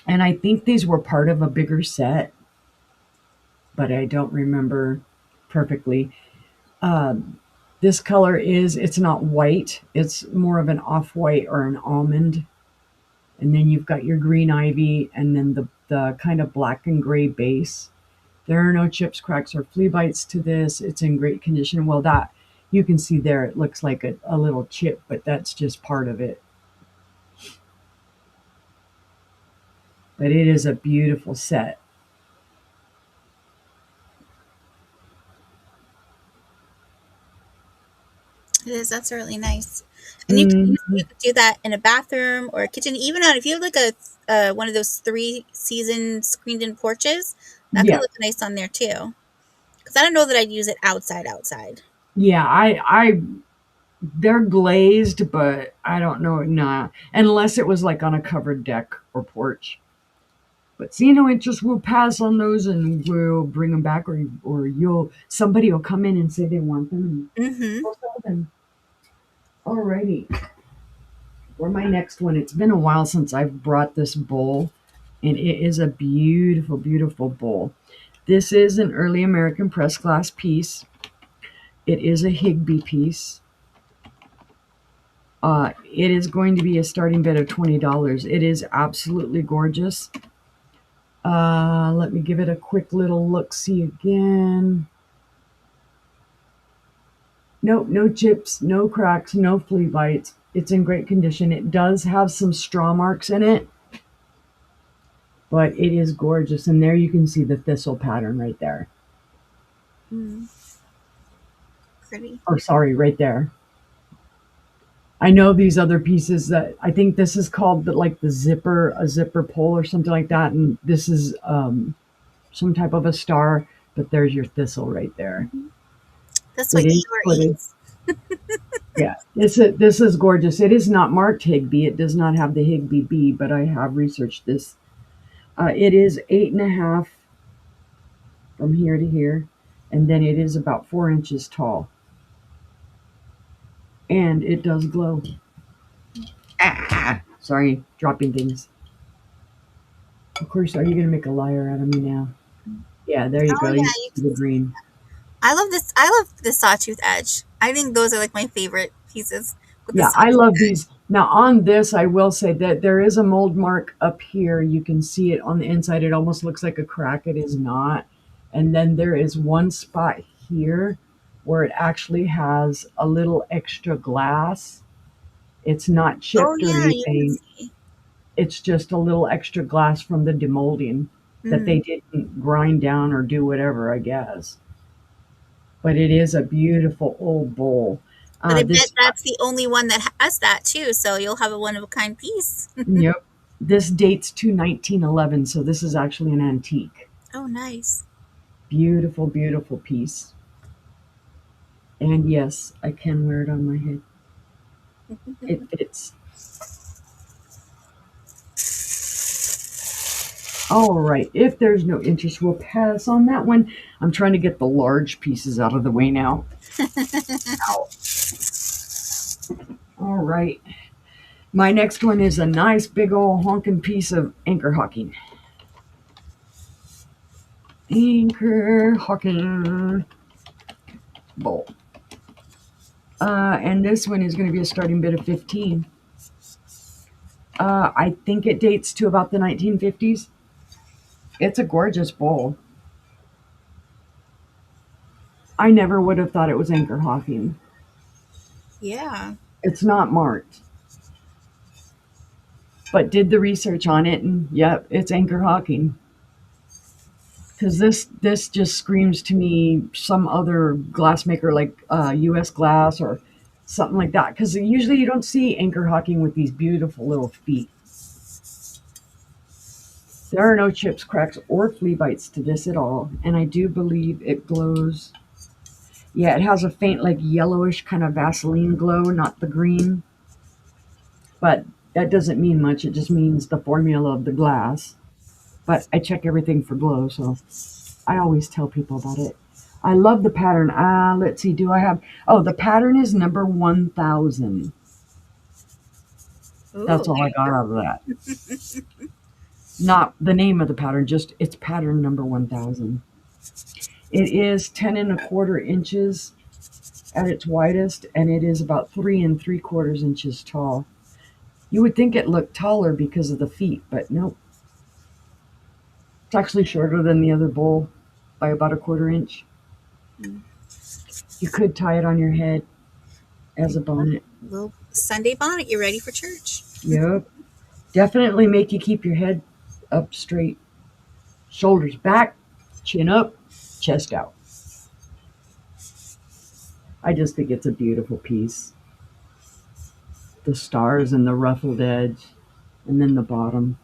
And I think these were part of a bigger set, but I don't remember perfectly. Um, this color it's not white, it's more of an off white or an almond. And then you've got your green ivy and then the kind of black and gray base. There are no chips, cracks, or flea bites to this. It's in great condition. Well, that you can see there, it looks like a little chip, but that's just part of it. But it is a beautiful set. It is. That's really nice. And Mhm. you could do that in a bathroom or a kitchen. Even on if you have like a one of those 3 season screened in porches, that could Yeah, look nice on there too. Because I don't know that I'd use it outside. yeah. They're glazed, but I don't know. Nah, unless it was like on a covered deck or porch. But see no interest, we'll pass on those and we'll bring them back, or you'll somebody will come in and say they want them, and Mm-hmm. we'll sell them. Alrighty, for my next one, it's been a while since I've brought this bowl, and it is a beautiful, beautiful bowl. This is an early American pressed glass piece. It is a Higby piece. It is going to be a starting bid of $20. It is absolutely gorgeous. Let me give it a quick little look see again. Nope, no chips, no cracks, no flea bites. It's in great condition. It does have some straw marks in it, but it is gorgeous. And there you can see the thistle pattern right there. Mm, pretty. Or sorry, right there. I know these other pieces that I think this is called like the zipper, a zipper pull or something like that. And this is some type of a star, but there's your thistle right there. Mm-hmm. That's It what is Eeyore pretty. eats. Yeah, this is gorgeous. It is not marked Higby. It does not have the Higby B, but I have researched this. It is 8 1/2 from here to here, and then it is about 4 inches tall, and it does glow. Ah, sorry, dropping things. Of course, are you going to make a liar out of me now? Yeah, there you Oh go. You yeah, see the green. I love this. I love the sawtooth edge. I think those are like my favorite pieces with the Yeah, I sawtooth love edge. these. Now, on this, I will say that there is a mold mark up here. You can see it on the inside. It almost looks like a crack. It is not. And then there is one spot here where it actually has a little extra glass. It's not Oh chipped or yeah, you can anything. see. It's just a little extra glass from the demolding that Mm. they didn't grind down or do whatever, I guess. But it is a beautiful old bowl. But I bet This that's the only one that has that too. So you'll have a one of a kind piece. Yep. This dates to 1911, so this is actually an antique. Oh, nice. Beautiful, beautiful piece. And yes, I can wear it on my head. It fits. All right. If there's no interest, we'll pass on that one. I'm trying to get the large pieces out of the way now. Ow. All right. My next one is a nice big old honking piece of anchor hocking. Anchor hocking bowl. And this one is going to be a starting bid of 15. I think it dates to about the 1950s. It's a gorgeous bowl. I never would have thought it was anchor hocking. Yeah. It's not marked, but did the research on it, and yep, it's anchor hocking. Because this just screams to me some other glass maker like U.S. Glass or something like that. Because usually you don't see anchor hawking with these beautiful little feet. There are no chips, cracks, or flea bites to this at all, and I do believe it glows. Yeah, it has a faint, like yellowish kind of Vaseline glow, not the green. But that doesn't mean much. It just means the formula of the glass. But I check everything for glow, so I always tell people about it. I love the pattern. Let's see. Do I have? Oh, the pattern is number 1,000. Ooh, That's all I got out of that. Not the name of the pattern, just it's pattern number 1,000. It is 10 1/4 inches at its widest, and it is about 3 3/4 inches tall. You would think it looked taller because of the feet, but nope. It's actually shorter than the other bowl by about 1/4 inch. You could tie it on your head as a bonnet. little Sunday bonnet. You ready for church? Yep. Definitely make you keep your head up straight. Shoulders back, chin up, chest out. I just think it's a beautiful piece. The stars and the ruffled edge, and then the bottom.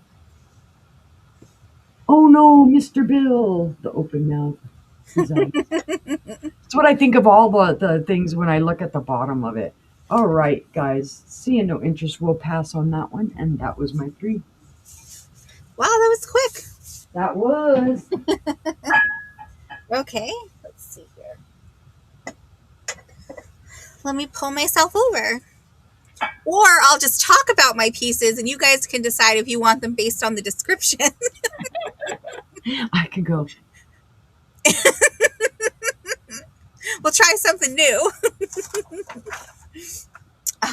Oh no, Mr. Bill, the open mouth. It's what I think of all the things when I look at the bottom of it. All right, guys, seeing no interest, we'll pass on that one. And that was my 3. Wow, that was quick. That was. Okay, let's see here. Let me pull myself over. Or I'll just talk about my pieces and you guys can decide if you want them based on the description. I can go. We'll try something new.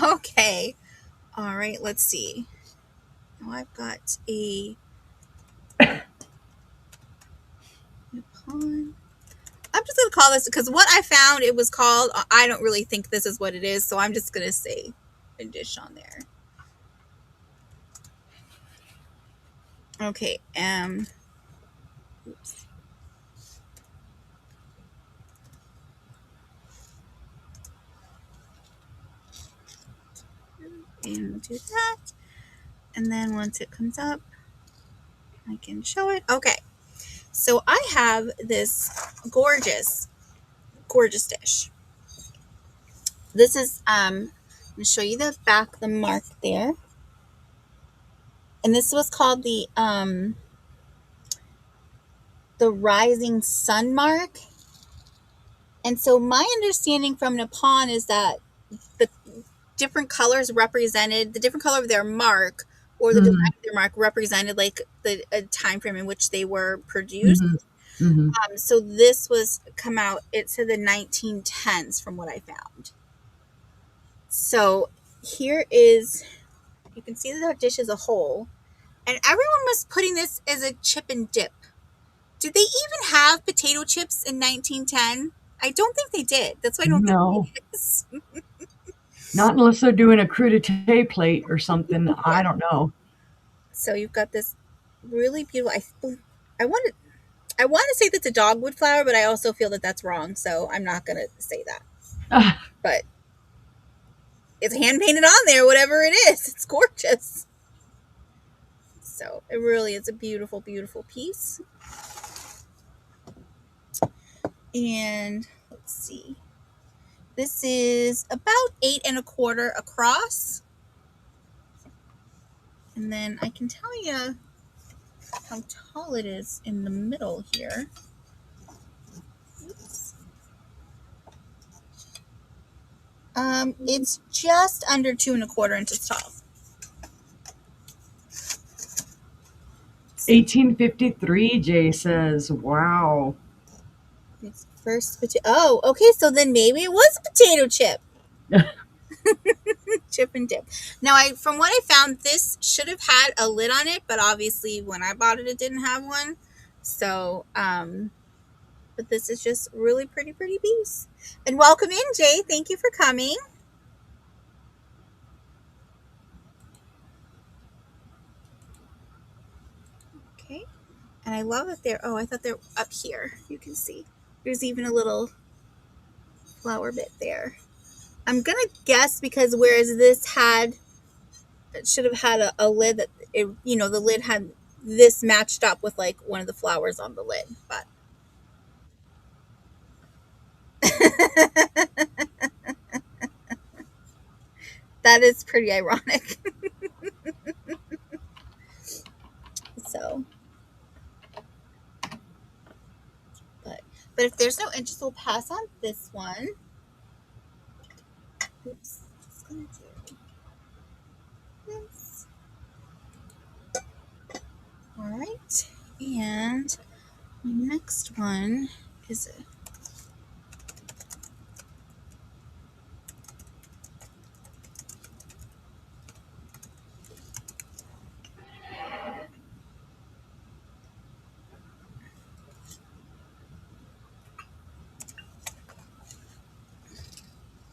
Okay. All right, let's see. Now I've got a pawn. I'm just going to call this, because what I found it was called, I don't really think this is what it is, so I'm just going to say a dish on there. Okay, oops. And we'll do that. And then once it comes up, I can show it. Okay, so I have this gorgeous, gorgeous dish. This is, I'm going to show you the back, the mark there. And this was called the rising sun mark. And so my understanding from Nippon is that the different colors represented, the different color of their mark or the design of their mark represented like the time frame in which they were produced. So this was come out, it said the 1910s from what I found. So here is, you can see the dish as a whole. And everyone was putting this as a chip and dip. Did they even have potato chips in 1910? I don't think they did. That's why I don't No, think it is. not unless they're doing a crudité plate or something. I don't know. So you've got this really beautiful. I want to. I want to say that's a dogwood flower, but I also feel that that's wrong. So I'm not going to say that. But it's hand painted on there, whatever it is. It's gorgeous. So it really is a beautiful, beautiful piece. And let's see. This is about 8 1/4 across. And then I can tell you how tall it is in the middle here. Oops. It's just under 2 1/4 inches tall. 1853, Jay says. Wow. It's first potato. Oh, okay. So then maybe it was a potato chip. Chip and dip. Now, from what I found, this should have had a lid on it, but obviously when I bought it, it didn't have one. So, but this is just really pretty, pretty piece. And welcome in, Jay. Thank you for coming. Okay. And I love that they're, oh, I thought they're up here. You can see. There's even a little flower bit there. I'm gonna guess because whereas this had it should have had a lid that it, the lid had this matched up with like one of the flowers on the lid, but that is pretty ironic. So, but but if there's no interest, we'll pass on this one. Oops, just gonna do this. All right, and my next one is a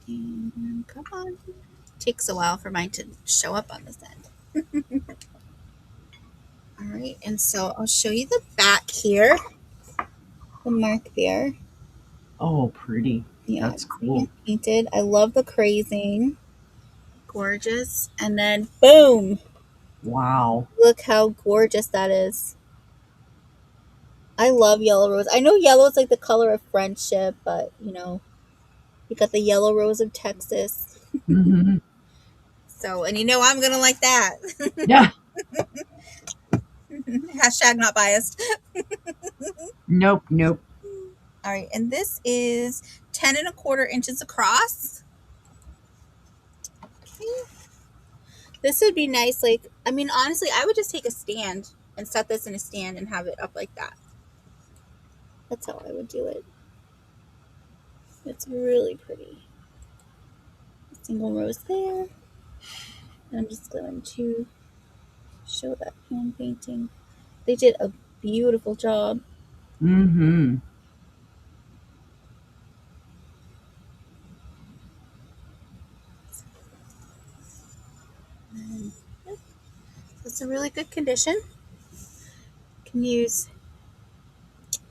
and come on. Takes a while for mine to show up on this end. All right, and so I'll show you the back here, the mark there. Oh, pretty. Yeah, That's it's cool. hand painted. I love the crazing. Gorgeous. And then boom! Wow. Look how gorgeous that is. I love yellow rose. I know yellow is like the color of friendship, but you got the yellow rose of Texas. Hmm. So, and I'm gonna like that. Yeah. Hashtag not biased. Nope. Nope. All right, and this is 10 1/4 inches across. Okay. This would be nice. Like, I mean, honestly, I would just take a stand and set this in a stand and have it up like that. That's how I would do it. It's really pretty. A single rose there. And I'm just going to show that hand painting. They did a beautiful job. Hmm. And it's a really good condition. Can use,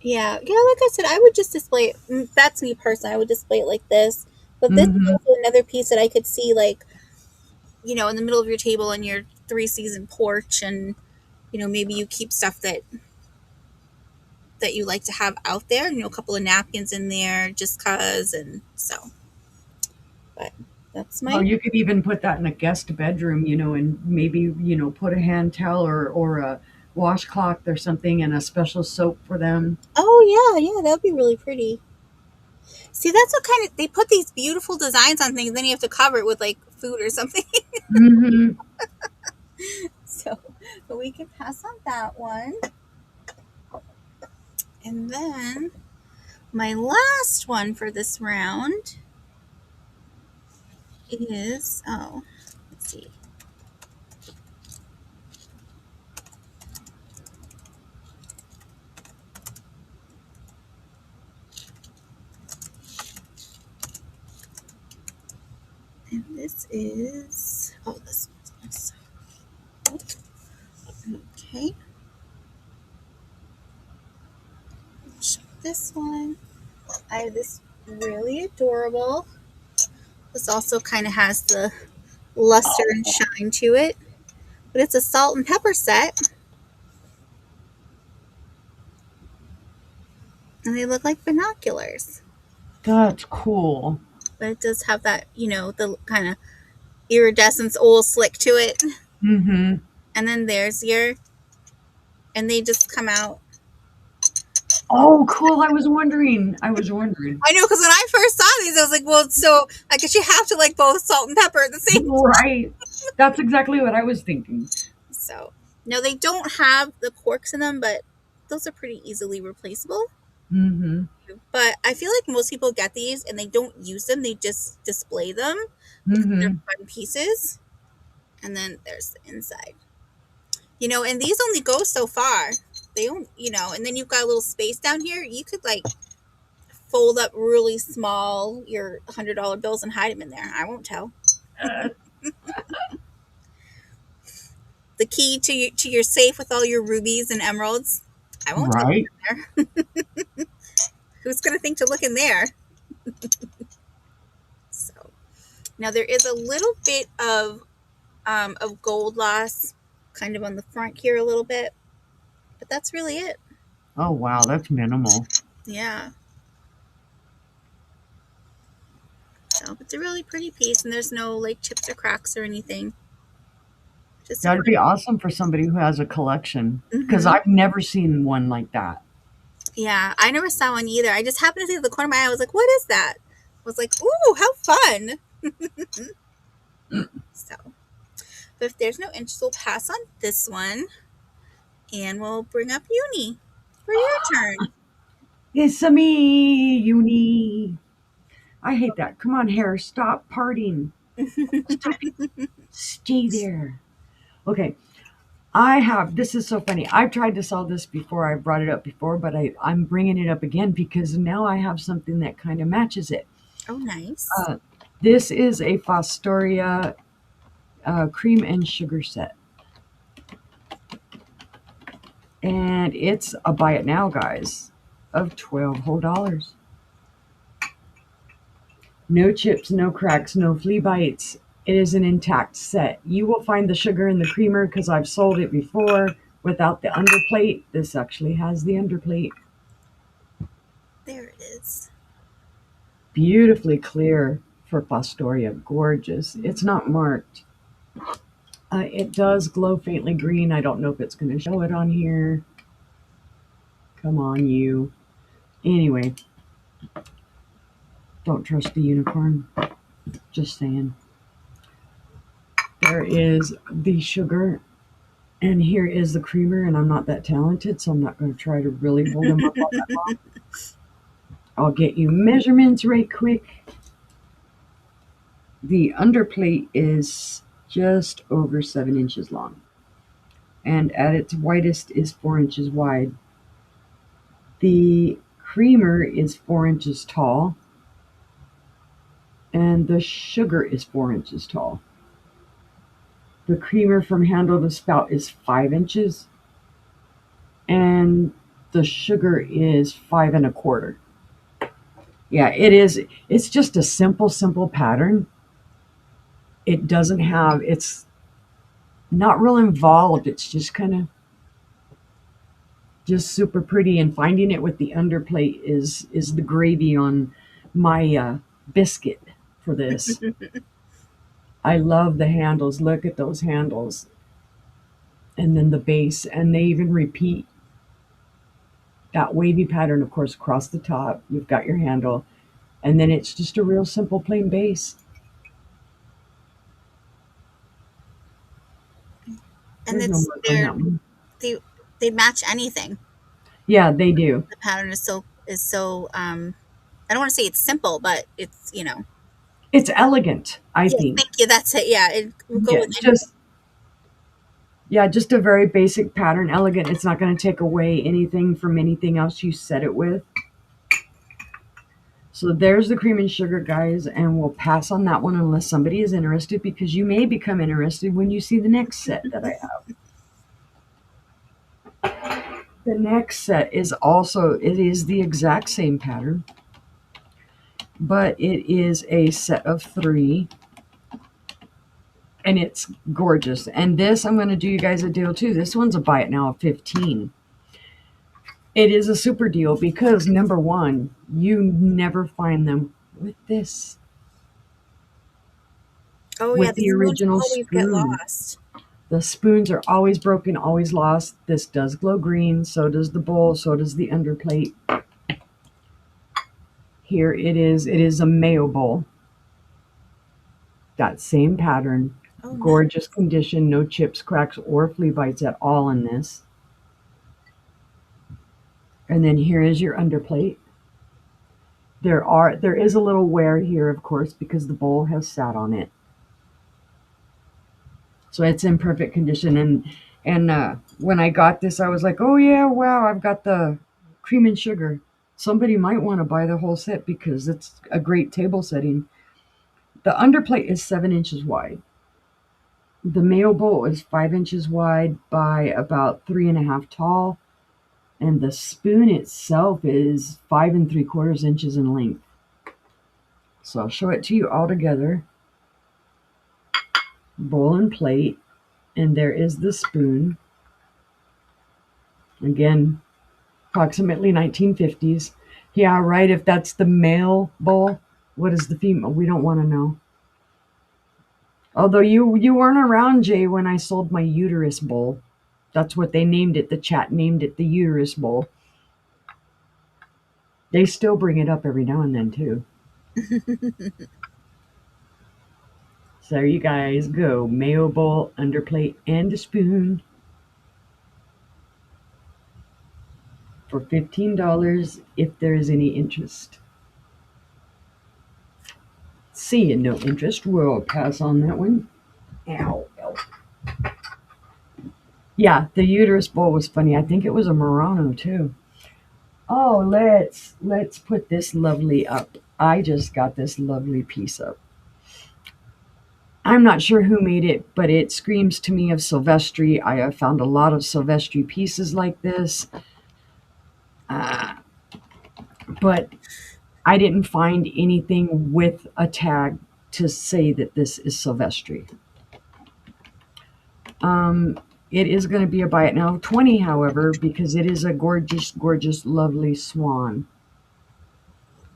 yeah, like I said, I would just display it. That's me personally. I would display it like this. But this is Hmm. also another piece that I could see, like, in the middle of your table on your 3 season porch, and maybe you keep stuff that you like to have out there. A couple of napkins in there, just cause, and so. But that's Oh, my. you could even put that in a guest bedroom, and maybe, put a hand towel or a washcloth or something and a special soap for them. Oh yeah, that'd be really pretty. See, that's what kind of they put these beautiful designs on things. Then you have to cover it with like food or something. Hmm. So, but we can pass on that one. And then my last one for this round is let's see. And this is this one's nice. Okay. Show this one. I have this really adorable. This also kind of has the luster and shine to it, but it's a salt and pepper set, and they look like binoculars. That's cool. But it does have that, the kind of iridescence oil slick to it. Hmm. And then there's and they just come out. Oh, cool. I was wondering. I know, because when I first saw these, I was like, well, so I guess you have to like both salt and pepper at the same. Right. That's exactly what I was thinking. So, no, they don't have the corks in them, but those are pretty easily replaceable. Hmm. But I feel like most people get these and they don't use them, they just display them because they're Hmm. fun pieces. And then there's the inside. And these only go so far. They don't, and then you've got a little space down here. You could like fold up really small your $100 bills and hide them in there. I won't tell. The key to your safe with all your rubies and emeralds. I won't tell Right. you in there. Who's gonna think to look in there? So Now there is a little bit of gold loss kind of on the front here a little bit, but that's really it. Oh wow, that's minimal. Yeah. So it's a really pretty piece, and there's no like chips or cracks or anything. Just a That'd be pretty. awesome for somebody who has a collection because Mm-hmm. I've never seen one like that. Yeah, I never saw one either. I just happened to see it at the corner of my eye. I was like, "What is that?" I was like, "Ooh, how fun!" So, but if there's no interest, we'll pass on this one, and we'll bring up Uni for your turn. It's a me, Uni. I hate that. Come on, hair, stop parting. Stop it. Stay there. Okay, I have. This is so funny. I've tried to sell this before. I brought it up before, but I'm bringing it up again because now I have something that kind of matches it. Oh, nice. Uh, this is a Fostoria cream and sugar set, and it's a buy it now, guys, of 12 whole dollars. No chips, no cracks, no flea bites. It is an intact set. You will find the sugar in the creamer because I've sold it before without the underplate. This actually has the underplate. There it is. Beautifully clear for Fostoria. Gorgeous. It's not marked. It does glow faintly green. I don't know if it's going to show it on here. Come on, you. Anyway, don't trust the unicorn. Just saying. There is the sugar, and here is the creamer, and I'm not that talented, so I'm not going to try to really hold them up all that long. I'll get you measurements right quick. The underplate is just over 7 inches long, and at its widest is 4 inches wide. The creamer is 4 inches tall, and the sugar is 4 inches tall. The creamer from handle to spout is 5 inches, and the sugar is 5 1/4. Yeah, it is. It's just a simple pattern. It doesn't have, it's not real involved. It's just kind of just super pretty. And finding it with the underplate is the gravy on my biscuit for this. I love the handles. Look at those handles. And then the base. And they even repeat that wavy pattern, of course, across the top. You've got your handle. And then it's just a real simple plain base. And There's no it's mark on that one. they they match anything. Yeah, they do. The pattern is so I don't want to say it's simple, but it's It's elegant, I yes, think. thank you. That's it. Yeah, it will go Yeah, with anything. just a very basic pattern, elegant. It's not going to take away anything from anything else you set it with. So there's the cream and sugar, guys, and we'll pass on that one unless somebody is interested, because you may become interested when you see the next set that I have. The next set is also, it is the exact same pattern, but it is a set of 3, and it's gorgeous. And this, I'm going to do you guys a deal too. This one's a buy it now of 15. It is a super deal because number one, you never find them with this, Oh yeah, with the the spoons original always get spoon. lost. The spoons are always broken, always lost. This does glow green, so does the bowl, so does the underplate. Here it is. It is a mayo bowl. That same pattern. Oh no. Gorgeous condition, no chips, cracks, or flea bites at all in this. And then here is your underplate. There is a little wear here, of course, because the bowl has sat on it. So it's in perfect condition. And when I got this, I was like, oh yeah, wow, I've got the cream and sugar. Somebody might want to buy the whole set because it's a great table setting. The underplate is 7 inches wide. The mayo bowl is 5 inches wide by about 3.5 tall, and the spoon itself is 5 3/4 inches in length. So I'll show it to you all together. bowl and plate, and there is the spoon. Again, approximately 1950s. Yeah, right. If that's the male bowl, what is the female? We don't want to know. Although you weren't around, Jay, when I sold my uterus bowl. That's what they named it. The chat named it the uterus bowl. They still bring it up every now and then too. So there you guys go. Mayo bowl, underplate, and a spoon for $15 if there is any interest. Seeing no interest, we'll pass on that one. Ow, ow. Yeah, the uterus bowl was funny. I think it was a Murano too. Oh, let's put this lovely up. I just got this lovely piece up. I'm not sure who made it, but it screams to me of Silvestri. I have found a lot of Silvestri pieces like this, uh, but I didn't find anything with a tag to say that this is Silvestri. It is going to be a buy it now 20, however, because it is a gorgeous, gorgeous, lovely swan.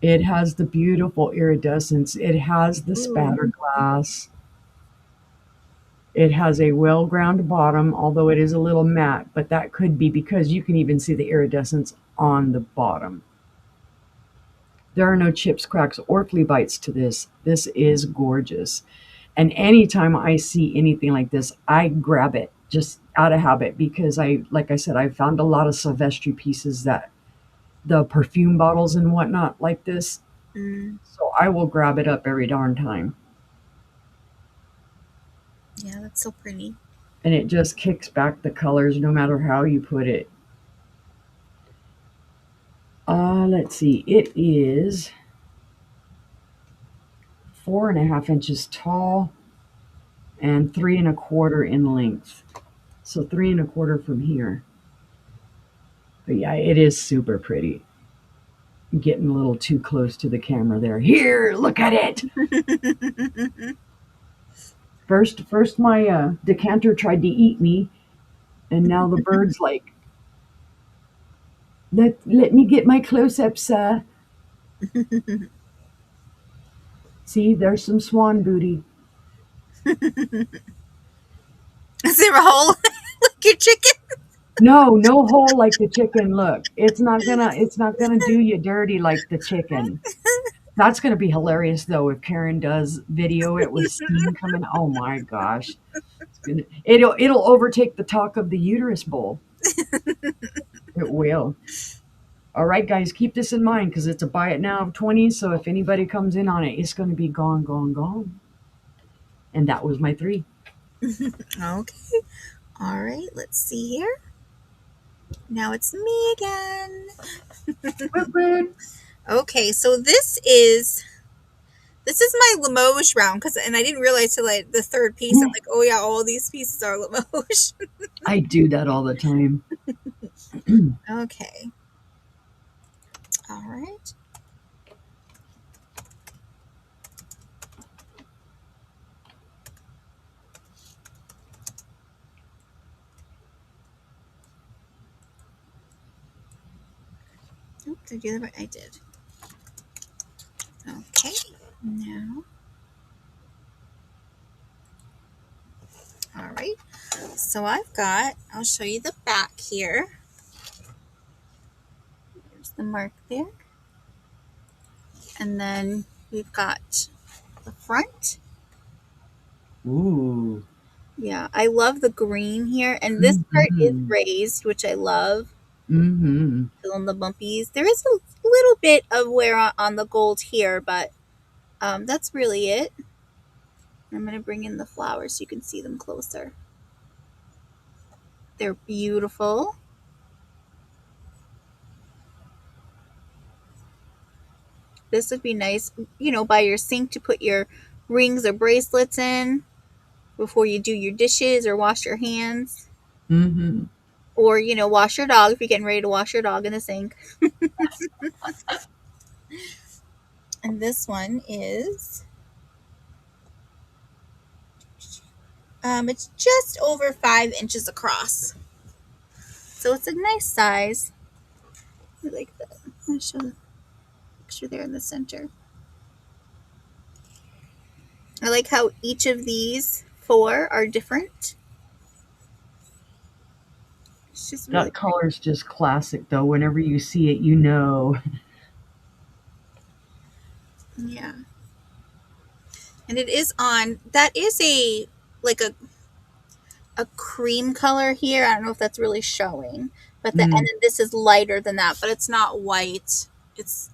It has the beautiful iridescence. It has the spatter glass. It has a well ground bottom, although it is a little matte, but that could be because you can even see the iridescence on the bottom. There are no chips, cracks, or flea bites to this. This is gorgeous. And anytime I see anything like this, I grab it just out of habit because like I said, I found a lot of Silvestri pieces that the perfume bottles and whatnot like this. Mm, So I will grab it up every darn time. yeah, that's so pretty. And it just kicks back the colors no matter how you put it. Let's see. It is 4.5 inches tall and 3.25 in length. So 3.25 from here. But yeah, it is super pretty. I'm getting a little too close to the camera there. Here, look at it. First my decanter tried to eat me, and now the bird's like, let me get my close-ups. See, there's some swan booty. Is there a hole like your chicken? No hole like the chicken. Look, it's not gonna do you dirty like the chicken. That's gonna be hilarious though if Karen does video it with steam coming. Oh my gosh, it'll overtake the talk of the uterus bowl. It will. All right, guys, keep this in mind because it's a buy it now of 20. So if anybody comes in on it, it's going to be gone, gone, gone. And that was my 3. Okay. All right, let's see here. Now it's me again. Okay, so this is my Limoges round and I didn't realize till like the third piece. I'm like, oh yeah, all these pieces are Limoges. I do that all the time. Okay. All right. Oh, did I do that right? I did. Okay. Now. All right. So I'll show you the back here. There's the mark there. And then we've got the front. Ooh. Yeah, I love the green here. And this part is raised, which I love. Mm-hmm. Fill in the bumpies. There is a little bit of wear on the gold here, but that's really it. I'm going to bring in the flowers so you can see them closer. They're beautiful. This would be nice, by your sink to put your rings or bracelets in before you do your dishes or wash your hands. Mm-hmm. Or, wash your dog if you're getting ready to wash your dog in the sink. And this one is It's just over 5 inches across. So it's a nice size. I like that. I'm going to show the picture there in the center. I like how each of these four are different. It's just really That color is just classic, though. Whenever you see it, you know. pretty. Yeah. And it is on, that is like a cream color here. I don't know if that's really showing, but and Mm, then this is lighter than that, but it's not white. It's,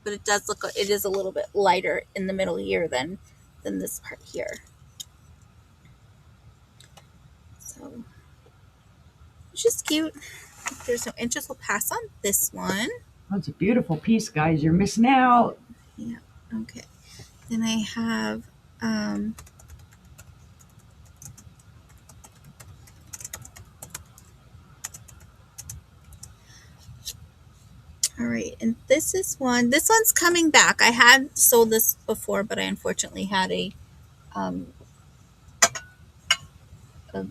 but it does look, it is a little bit lighter in the middle here than this part here. So it's just cute. If there's no interest, we'll pass on this one. that's a beautiful piece, guys. You're missing out. Yeah. Okay. Then I have all right, and this is one. This one's coming back. I had sold this before, but I unfortunately had um, a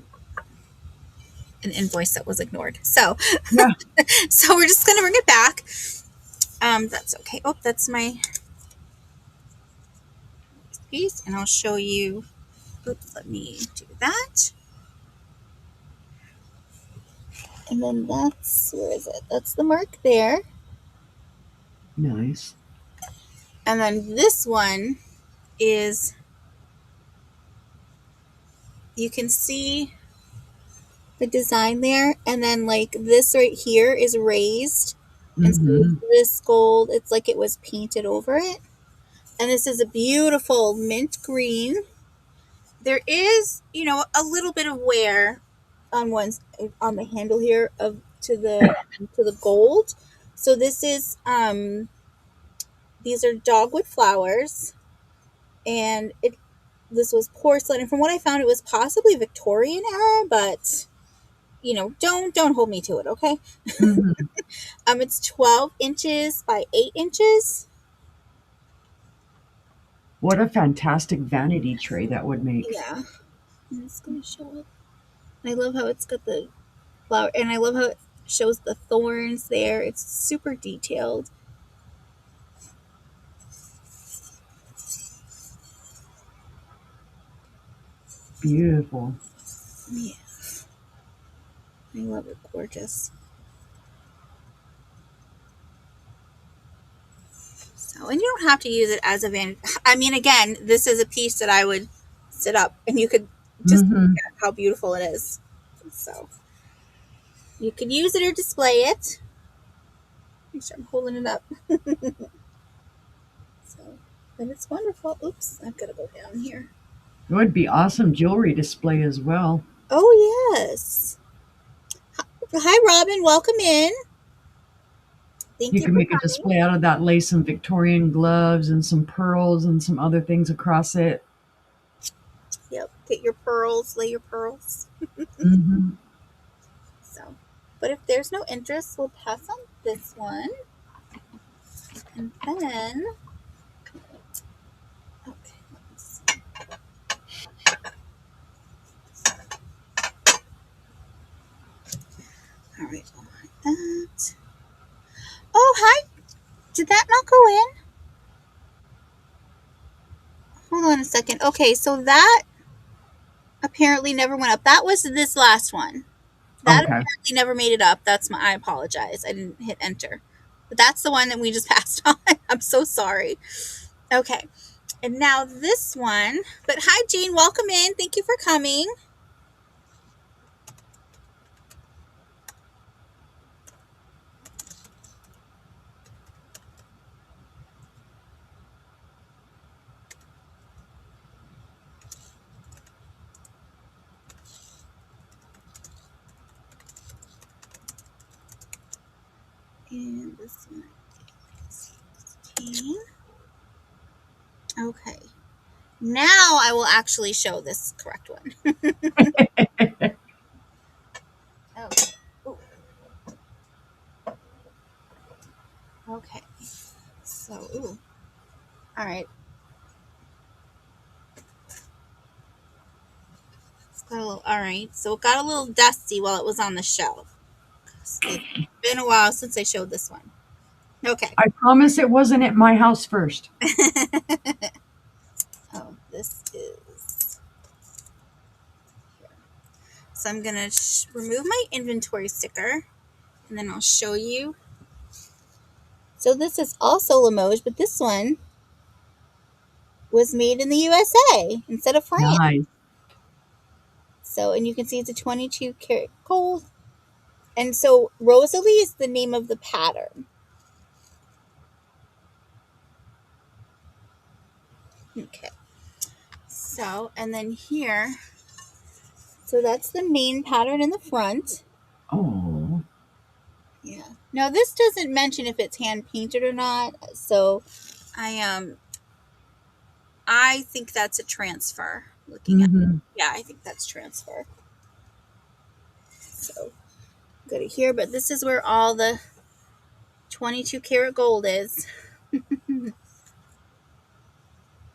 an invoice that was ignored. So, Yeah. so we're just gonna bring it back. That's okay. Oh, that's my piece, and I'll show you. Oops, let me do that. And then that's, where is it? That's the mark there. Nice. And then this one is, you can see the design there, and then like this right here is raised, and so Mm-hmm. this gold, it's like it was painted over it. And this is a beautiful mint green. There is, a little bit of wear on on the handle here of to the gold. So this is these are dogwood flowers, and this was porcelain, and from what I found, it was possibly Victorian era, but don't hold me to it, okay? Mm-hmm. It's 12 inches by 8 inches. What a fantastic vanity tray that would make. Yeah, I'm just gonna show it. I love how it's got the flower, and I love how it shows the thorns there. It's super detailed. Beautiful. Yeah, I love it. Gorgeous. So, and you don't have to use it as a vanity. I mean, again, this is a piece that I would sit up, and you could just look Mm-hmm. at how beautiful it is. So you could use it or display it. Make sure I'm holding it up. So, but it's wonderful. Oops, I've got to go down here. It would be awesome jewelry display as well. Oh yes. Hi, Robin. Welcome in. Thank You you can for make a coming. display out of that, lay some Victorian gloves and some pearls and some other things across it. Yep. Get your pearls. Lay your pearls. Mm-hmm. So, but if there's no interest, we'll pass on this one, and then okay. Let's see. All right. That. Oh, hi. Did that not go in? Hold on a second. Okay, so that apparently never went up. That was this last one. That Okay. apparently never made it up. That's my. I apologize. I didn't hit enter. But that's the one that we just passed on. I'm so sorry. Okay. And now this one. But hi, Jane. Welcome in. Thank you for coming. And this one is 16. Okay. Now I will actually show this correct one. Okay. Ooh. Okay. So, ooh. All right. All right, so it got a little dusty while it was on the shelf. It's been a while since I showed this one. Okay. I promise it wasn't at my house first. Oh, this is. So I'm going to remove my inventory sticker, and then I'll show you. So this is also Limoges, but this one was made in the USA instead of France. Nice. So, and you can see it's a 22 karat gold. And so Rosalie is the name of the pattern. Okay. So, and then here, so that's the main pattern in the front. Oh. Yeah. Now this doesn't mention if it's hand painted or not. So I I think that's a transfer. Looking at, Mm-hmm. yeah, I think that's transfer. So go to here, but this is where all the 22 karat gold is.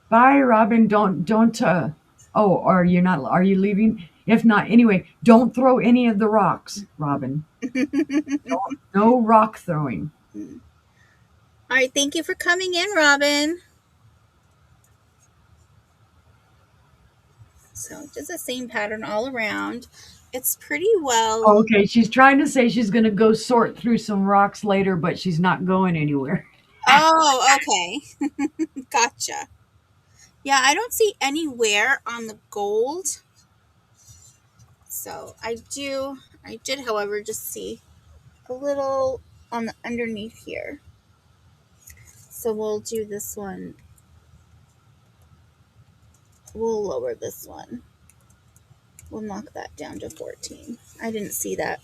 Bye, Robin. Don't. Oh, are you not? Are you leaving? If not, anyway, don't throw any of the rocks, Robin. No rock throwing. All right, thank you for coming in, Robin. So just the same pattern all around. It's pretty well. Okay, she's trying to say she's going to go sort through some rocks later, but she's not going anywhere. Oh, okay. Gotcha. Yeah, I don't see any wear on the gold. So I did, however, just see a little on the underneath here. So we'll do this one. We'll lower this one. We'll knock that down to 14. I didn't see that.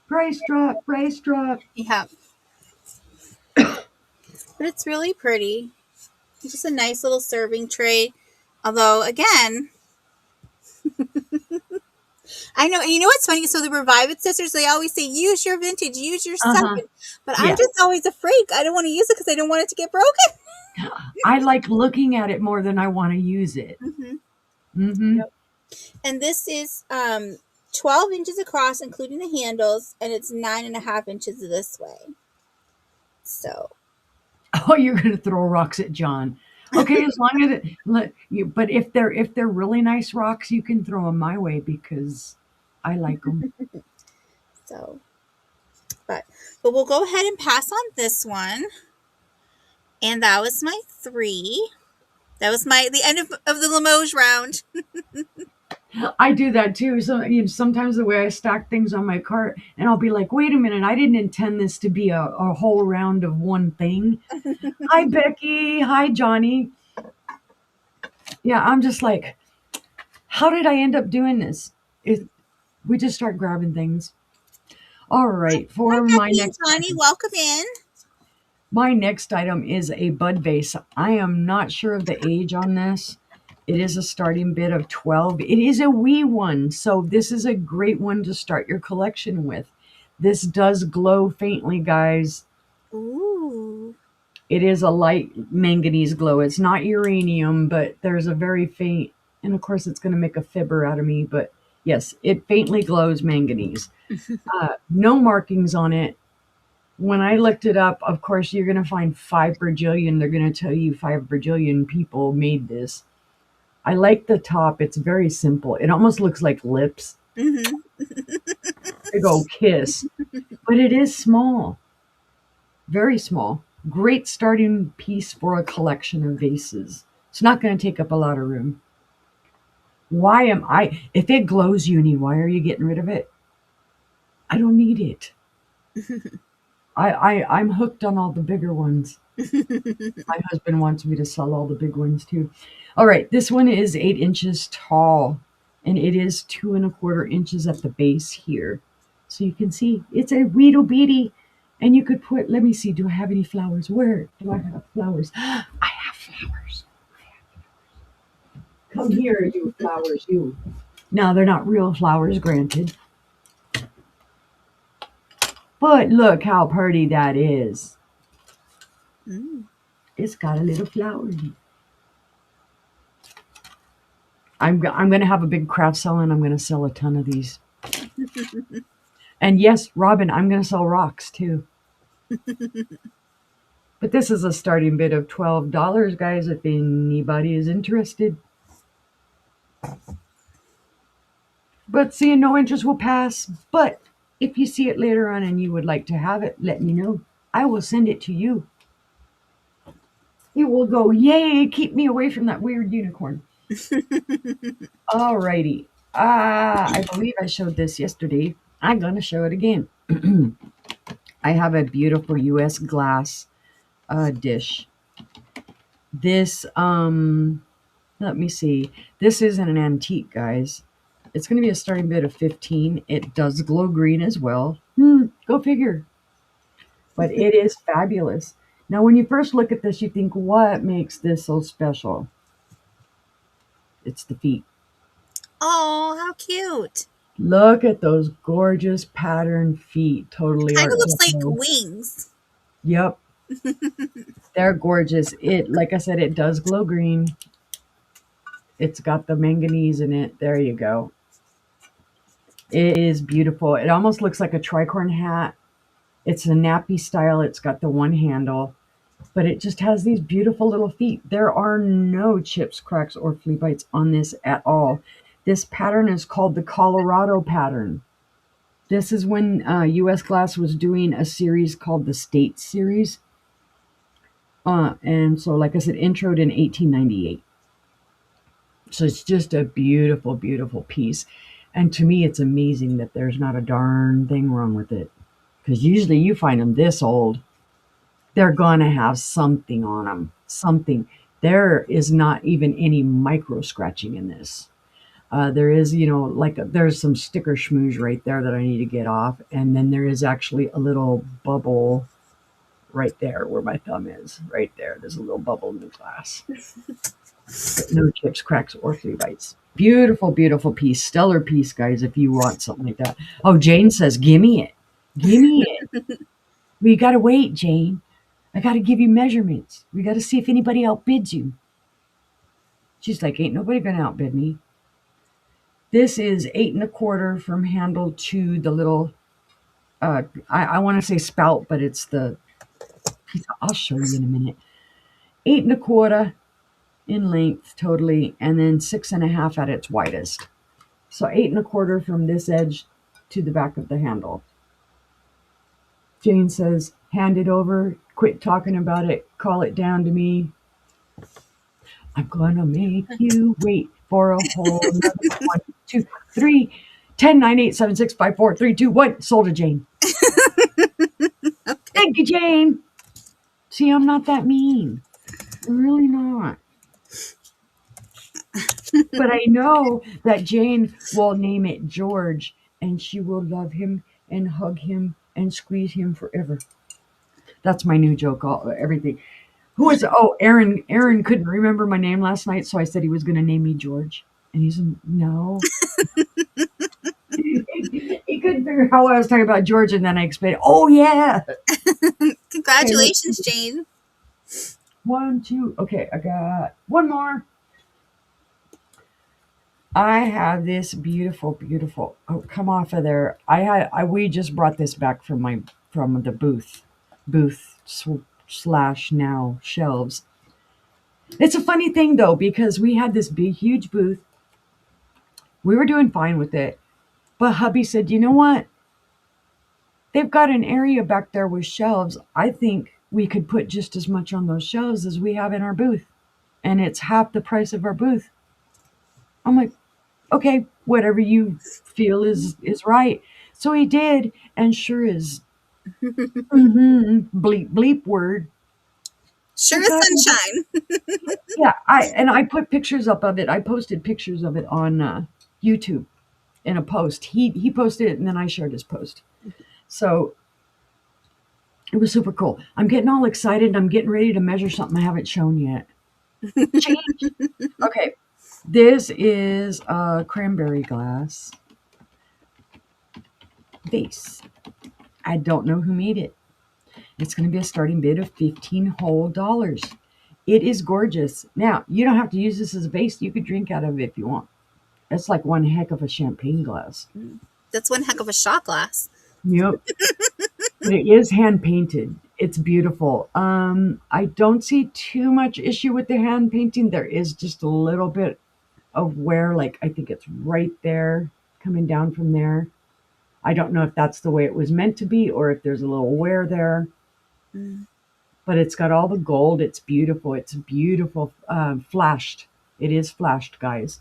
Price drop, price drop. Yeah. But it's really pretty. It's just a nice little serving tray. Although, again, I know, and you know what's funny? So the Revive It sisters, they always say, use your vintage, use your Uh-huh. second. But I'm Yeah. just always afraid. I don't want to use it because I don't want it to get broken. I like looking at it more than I want to use it. Mm-hmm. Mm-hmm. Yep. And this is 12 inches across, including the handles, and it's 9.5 inches this way. So. Oh, you're going to throw rocks at John. Okay, as long as but if they're really nice rocks, you can throw them my way because I like them. So, but we'll go ahead and pass on this one. And that was my 3. That was the end of the Limoges round. I do that too. So sometimes the way I stack things on my cart, and I'll be like, "Wait a minute, I didn't intend this to be a whole round of one thing." Hi, Becky. Hi, Johnny. Yeah, I'm just like, how did I end up doing this? We just start grabbing things. All right, Hi, for Becky and Johnny. Welcome in. my next item is a bud vase. I am not sure of the age on this. It is a starting bid of 12. It is a wee one, so this is a great one to start your collection with. This does glow faintly, guys. Ooh. It is a light manganese glow. It's not uranium, but there's a very faint, and of course it's going to make a fibber out of me, but yes, it faintly glows manganese. No markings on it. When I looked it up, of course, you're going to find 5 bajillion. They're going to tell you 5 bajillion people made this. I like the top. It's very simple. It almost looks like lips. Mm-hmm. They go kiss. But it is small. Very small. Great starting piece for a collection of vases. It's not going to take up a lot of room. If it glows, Uni, why are you getting rid of it? I don't need it. I'm hooked on all the bigger ones. My husband wants me to sell all the big ones too. All right, this one is 8 inches tall, and it is 2.25 inches at the base here. So you can see it's a weedle beady, and you could put. Let me see. Do I have any flowers? Where do I have flowers? I have flowers. Come here, you flowers, you. Now they're not real flowers, granted. But look how pretty that is. Mm. It's got a little flower in it. I'm going to have a big craft sale and I'm going to sell a ton of these. And yes, Robin, I'm going to sell rocks too. But this is a starting bid of $12, guys, if anybody is interested. But seeing no interest will pass. But if you see it later on and you would like to have it, let me know. I will send it to you. You will go, yay, keep me away from that weird unicorn. Alrighty. I believe I showed this yesterday. I'm going to show it again. I have a beautiful US glass dish. This, let me see. This isn't an antique, guys. It's going to be a starting bid of 15. It does glow green as well. Go figure. But it is fabulous. Now, when you first look at this, you think, what makes this so special? It's the feet. Oh, how cute. Look at those gorgeous patterned feet. Totally Kind of art looks like deco. wings. Yep, they're gorgeous. It, like I said, it does glow green. It's got the manganese in it. There you go. It is beautiful. It almost looks like a tricorn hat. It's a nappy style. It's got the one handle, but it just has these beautiful little feet. There are no chips, cracks, or flea bites on this at all. This pattern is called the Colorado pattern. This is when US Glass was doing a series called the State Series. And so, like I said, introed in 1898. So it's just a beautiful, beautiful piece. And to me, it's amazing that there's not a darn thing wrong with it. Because usually you find them this old, they're going to have something on them. Something. There is not even any micro scratching in this. There is, there's some sticker schmooze right there that I need to get off. And then there is actually a little bubble right there where my thumb is. Right there. There's a little bubble in the glass. But no chips, cracks, or flea bites. Beautiful, beautiful piece. Stellar piece, guys, if you want something like that. Oh, Jane says, gimme it. Gimme it. We got to wait, Jane. I got to give you measurements. We got to see if anybody outbids you. She's like, ain't nobody going to outbid me. This is 8 1/4 from handle to the little, I want to say spout, but it's the piece. I'll show you in a minute. 8 1/4 in length totally, and then 6 1/2 at its widest. So 8 1/4 from this edge to the back of the handle. Jane says, hand it over, quit talking about it, call it down to me. I'm gonna make you wait for a whole another 1, 2, 3, 10, 9, 8, 7, 6, 5, 4, 3, 2, 1. Sold to Jane. Thank you, Jane. See, I'm not that mean. I'm really not. But I know that Jane will name it George, and she will love him and hug him and squeeze him forever. That's my new joke. Everything. Who was? Oh, Aaron. Aaron couldn't remember my name last night, so I said he was going to name me George, and he said no. He couldn't figure out how I was talking about George, and then I explained. Oh yeah. Congratulations, Jane. 1, 2. Okay, I got one more. I have this beautiful, beautiful. Oh, come off of there! we just brought this back from the booth slash now shelves. It's a funny thing though because we had this big, huge booth. We were doing fine with it, but hubby said, "You know what? They've got an area back there with shelves. I think we could put just as much on those shelves as we have in our booth, and it's half the price of our booth." I'm like, okay, whatever you feel is right. So he did, and sure is bleep bleep word. Sure as sunshine. Yeah, I put pictures up of it. I posted pictures of it on YouTube in a post. He posted it, and then I shared his post. So it was super cool. I'm getting all excited. I'm getting ready to measure something I haven't shown yet. Change. Okay, this is a cranberry glass vase. I don't know who made it. It's going to be a starting bid of $15 whole. It is gorgeous. Now, you don't have to use this as a base. You could drink out of it if you want. It's like one heck of a champagne glass. That's one heck of a shot glass. Yep. But it is hand painted. It's beautiful. I don't see too much issue with the hand painting. There is just a little bit of wear, like I think it's right there, coming down from there. I don't know if that's the way it was meant to be or if there's a little wear there. Mm. But it's got all the gold. It's beautiful. It's beautiful, flashed. It is flashed, guys,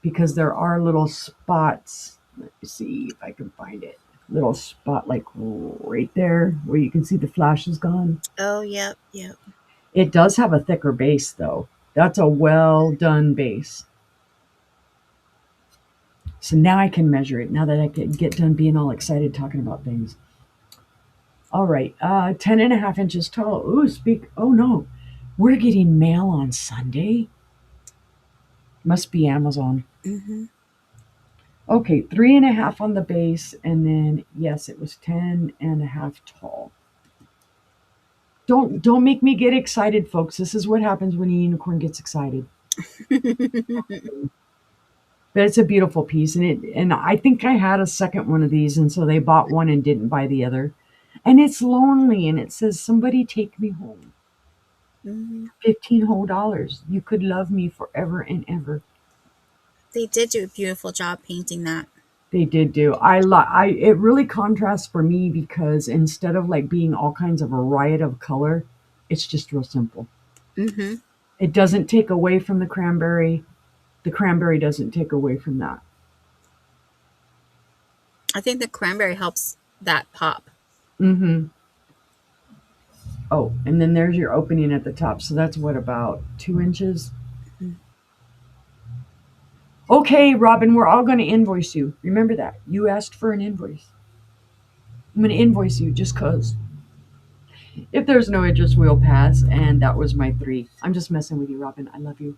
because there are little spots. Let me see if I can find it. Little spot like right there where you can see the flash is gone. Oh, yep, yep. It does have a thicker base, though. That's a well done base. So now I can measure it. Now that I can get done being all excited talking about things. All right, 10 and a half inches tall. Ooh, oh no, we're getting mail on Sunday. Must be Amazon. Mm-hmm. Okay, 3.5 on the base, and then yes, it was 10 and a half tall. Don't make me get excited, folks. This is what happens when a unicorn gets excited. But it's a beautiful piece, and I think I had a second one of these, and so they bought one and didn't buy the other. And it's lonely, and it says, "Somebody take me home." Mm-hmm. $15 whole. You could love me forever and ever. They did do a beautiful job painting that. They did do. It really contrasts for me because instead of like being all kinds of a riot of color, it's just real simple. Mm-hmm. It doesn't take away from the cranberry. The cranberry doesn't take away from that. I think the cranberry helps that pop. Mm-hmm. Oh, and then there's your opening at the top. So that's what, about 2 inches? Mm-hmm. Okay, Robin, we're all going to invoice you. Remember that. You asked for an invoice. I'm going to invoice you just because. If there's no interest, we'll pass. And that was my 3. I'm just messing with you, Robin. I love you.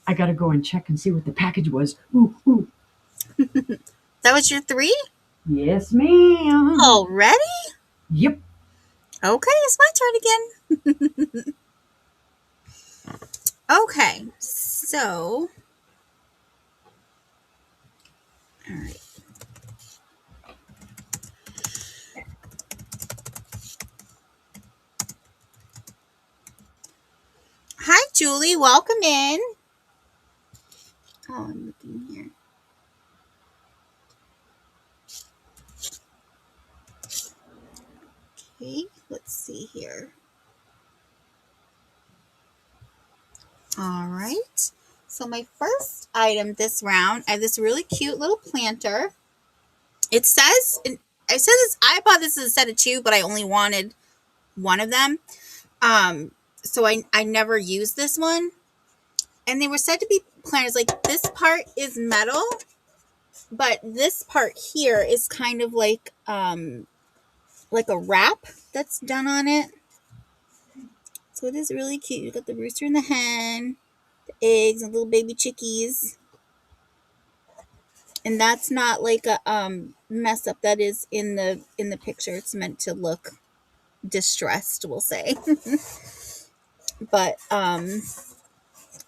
I got to go and check and see what the package was. Ooh, ooh. That was your 3? Yes, ma'am. Already? Yep. Okay, it's my turn again. Okay, so. All right. Hi, Julie. Welcome in. Oh, I'm looking here. Okay, let's see here. All right. So my first item this round, I have this really cute little planter. It says, I bought this as a set of 2, but I only wanted one of them. So I never used this one. And they were said to be planters. Like, this part is metal, but this part here is kind of like a wrap that's done on it. So it is really cute. You got the rooster and the hen, the eggs and little baby chickies. And that's not like a mess up. That is in the picture. It's meant to look distressed, we'll say. But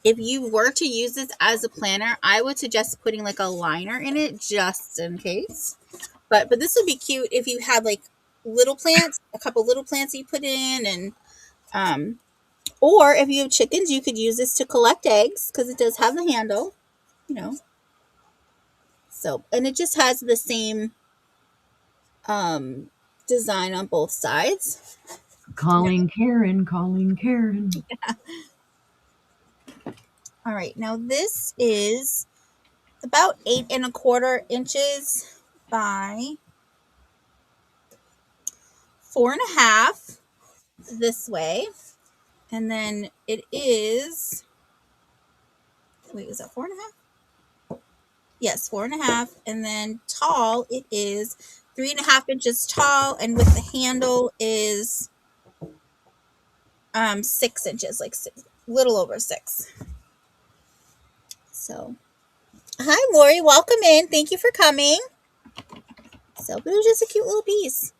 if you were to use this as a planner, I would suggest putting like a liner in it just in case. But this would be cute if you had like little plants, a couple little plants that you put in, and or if you have chickens, you could use this to collect eggs because it does have the handle, you know. So, and it just has the same design on both sides. Calling Karen, calling Karen. All right, now this is about 8.25 inches by 4.5 this way, and then it is. Wait, is that 4.5? Yes, 4.5, and then tall. It is 3.5 inches tall, and with the handle is 6 inches, like little over 6. So, hi, Lori. Welcome in. Thank you for coming. So, but it was just a cute little piece.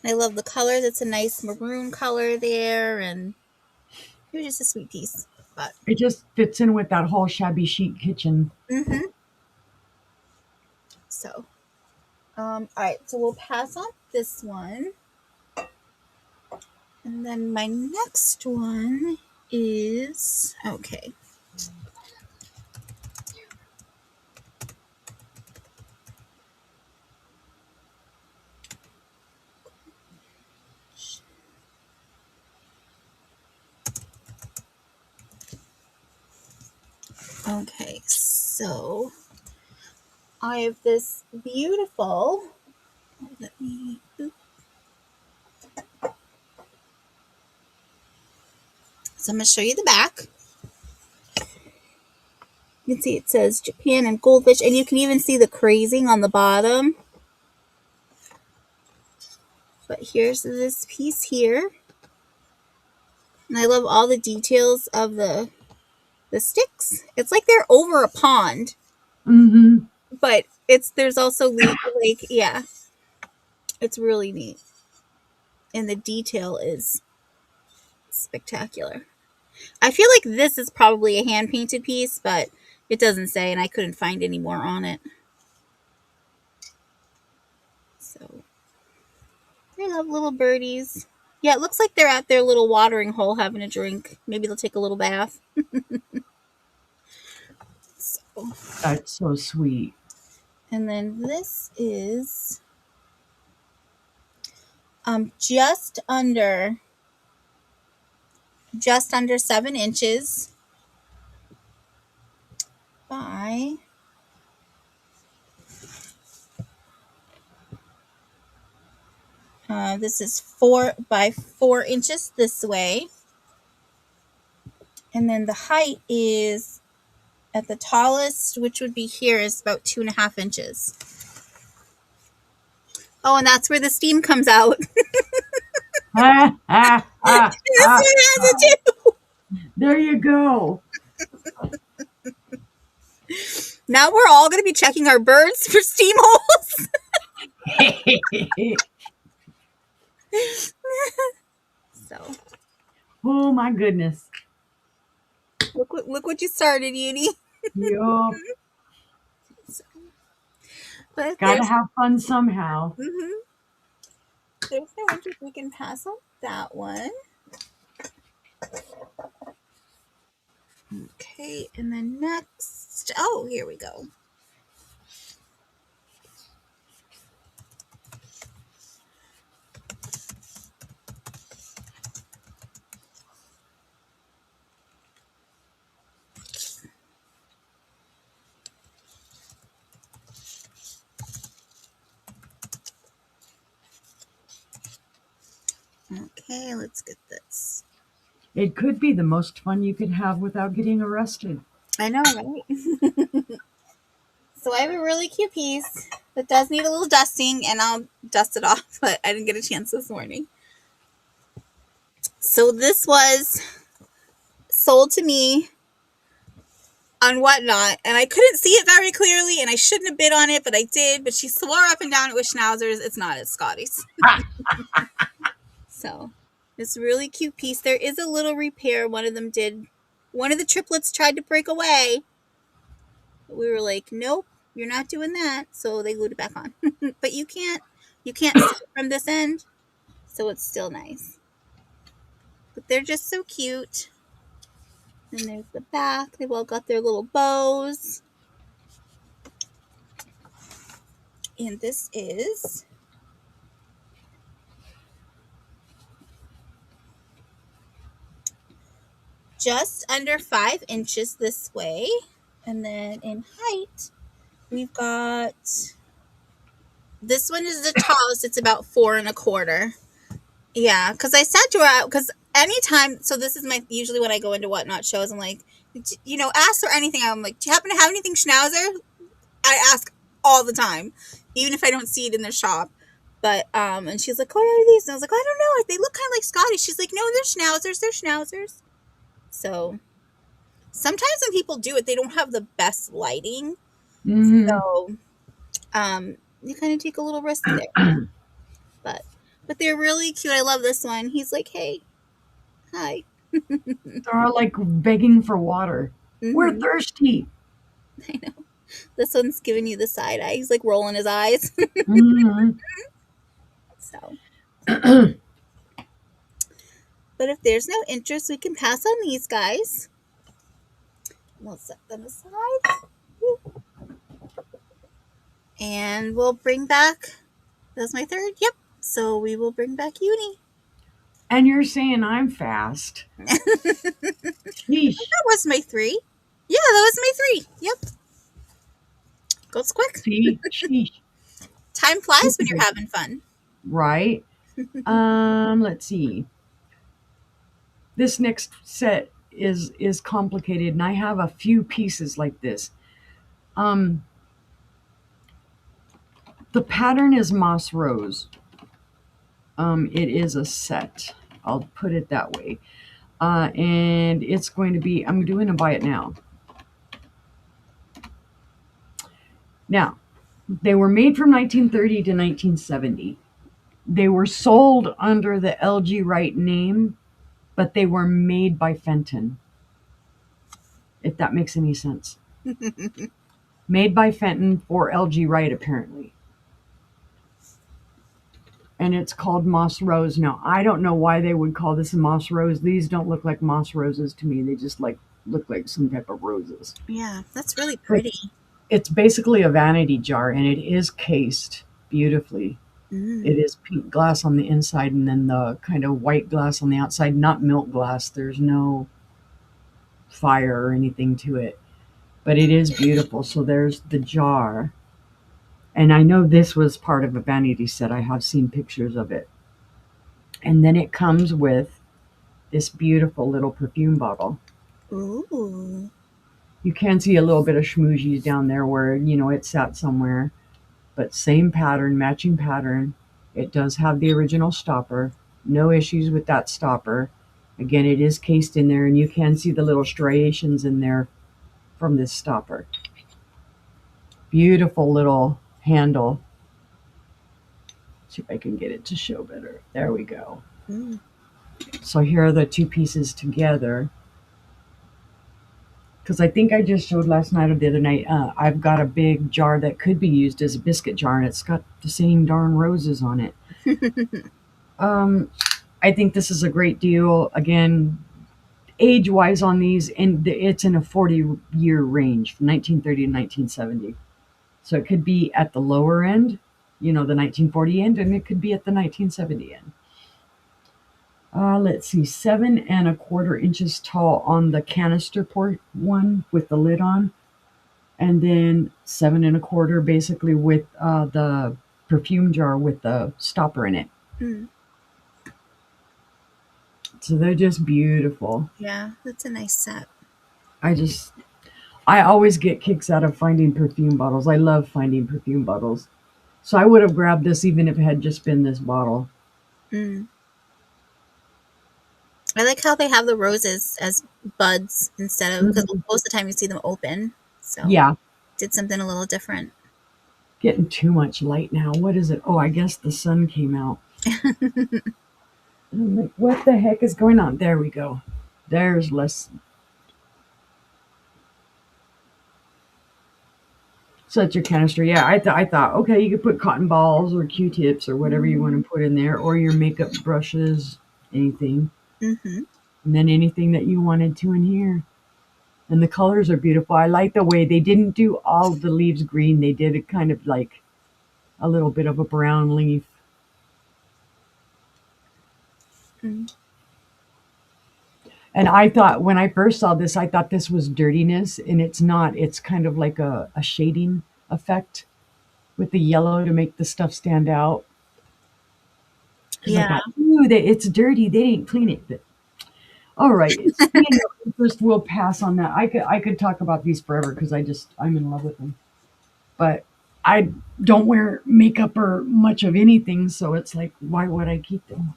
I love the colors. It's a nice maroon color there, and it was just a sweet piece. But It just fits in with that whole shabby chic kitchen. mm-hmm. So, all right. So we'll pass on this one, and then my next one is okay. Okay, so I have this beautiful. Let me. So I'm going to show you the back. You can see it says Japan and goldfish, and you can even see the crazing on the bottom. But here's this piece here. And I love all the details of the sticks. It's like they're over a pond, Mm-hmm. but there's also like yeah, it's really neat. And the detail is spectacular. I feel like this is probably a hand painted piece, but it doesn't say, and I couldn't find any more on it. So I love little birdies. Yeah, it looks like they're at their little watering hole having a drink. Maybe they'll take a little bath. So, That's so sweet. and then this is just under 7 inches by this is 4 by 4 inches this way, and then the height is at the tallest, which would be here, is about 2.5 inches. Oh, and that's where the steam comes out. Ah, ah, ah, This one ah. has it too. There you go. Now we're all going to be checking our birds for steam holes. So Oh my goodness. look what you started, Uni. Yup. So, but Gotta have fun somehow. there's no interest. We can pass on that one. Okay, and then next, oh, here we go. Okay, let's get this. It could be the most fun you could have without getting arrested. I know, right? So I have a really cute piece that does need a little dusting, and I'll dust it off, but I didn't get a chance this morning. So this was sold to me on Whatnot, and I couldn't see it very clearly, and I shouldn't have bid on it, but I did. But she swore up and down it was Schnauzers. It's not. It's Scotty's. So this really cute piece. There is a little repair. One of the triplets tried to break away. But we were like, nope, you're not doing that. So they glued it back on. But you can't see it from this end, so it's still nice. But they're just so cute. And there's the back. They've all got their little bows. And this is just under 5 inches this way. And then in height, we've got, this one is the tallest. It's about 4.25. Yeah, because I said to her, because anytime, so this is usually when I go into Whatnot shows, I'm like, ask her anything. I'm like, do you happen to have anything Schnauzer? I ask all the time, even if I don't see it in their shop. But, and she's like, what are these? And I was like, I don't know. They look kind of like Scotty. She's like, no, they're Schnauzers. They're Schnauzers. So sometimes when people do it, they don't have the best lighting. Mm-hmm. So, you kind of take a little risk there. But But they're really cute. I love this one. He's like, hey, hi. They're like begging for water. We're Mm-hmm. thirsty. I know. This one's giving you the side eye. He's like rolling his eyes. Mhm. So, but if there's no interest, we can pass on these guys. We'll set them aside. And we'll bring back, that's my third? Yep. So we will bring back Uni. And you're saying I'm fast. Sheesh. That was my three. Yeah, that was my three. Yep. Goes quick. See? Sheesh. Time flies when you're having fun. Right? Let's see. This next set is complicated, and I have a few pieces like this. Um, the pattern is moss rose. It is a set. I'll put it that way. And it's going to be. I'm doing a buy it now. Now, they were made from 1930 to 1970. They were sold under the LG Wright name, but they were made by Fenton, if that makes any sense. Made by Fenton for LG Wright, apparently. And it's called Moss Rose. Now, I don't know why they would call this a Moss Rose. These don't look like moss roses to me. They just look like some type of roses. Yeah, that's really But pretty. it's basically a vanity jar, and it is cased beautifully. It Mm. is pink glass on the inside and then the kind of white glass on the outside, not milk glass. There's no fire or anything to it, but it is beautiful. So there's the jar. And I know this was part of a vanity set. I have seen pictures of it. And then it comes with this beautiful little perfume bottle. Ooh. You can see a little bit of schmoozies down there where, it sat somewhere, but same pattern, matching pattern. It does have the original stopper. No issues with that stopper. Again, it is cased in there, and you can see the little striations in there from this stopper. Beautiful little handle. See if I can get it to show better. There we go. Mm. So here are the two pieces together. Because I think I just showed last night or the other night, I've got a big jar that could be used as a biscuit jar, and it's got the same darn roses on it. Um, I think this is a great deal. Again, age wise on these, and it's in a 40-year range from 1930 to 1970. So it could be at the lower end, the 1940 end, and it could be at the 1970 end. Let's see, 7¼ inches tall on the canister port one with the lid on, and then 7¼ basically with the perfume jar with the stopper in it. Mm. So they're just beautiful. Yeah, that's a nice set. I just, I always get kicks out of finding perfume bottles. I love finding perfume bottles. So I would have grabbed this even if it had just been this bottle. Mm. I like how they have the roses as buds instead of, because Mhm. most of the time you see them open. So Yeah, did something a little different. getting too much light now. What is it? Oh, I guess the sun came out. I'm like, what the heck is going on? There we go. There's less. Such a canister. Yeah, I thought, okay, you could put cotton balls or Q-tips or whatever you want to put in there, or your makeup brushes, anything. Mm-hmm. And then anything that you wanted to in here. And the colors are beautiful. I like the way they didn't do all of the leaves green. They did it kind of like a little bit of a brown leaf. Mm. And I thought when I first saw this, I thought this was dirtiness, and it's not. It's kind of like a shading effect with the yellow to make the stuff stand out. Because I Yeah. thought, ooh, it's dirty. They didn't clean it. But all right, speaking of interest, we'll pass on that. I could talk about these forever because I'm in love with them. But I don't wear makeup or much of anything, so it's like, why would I keep them?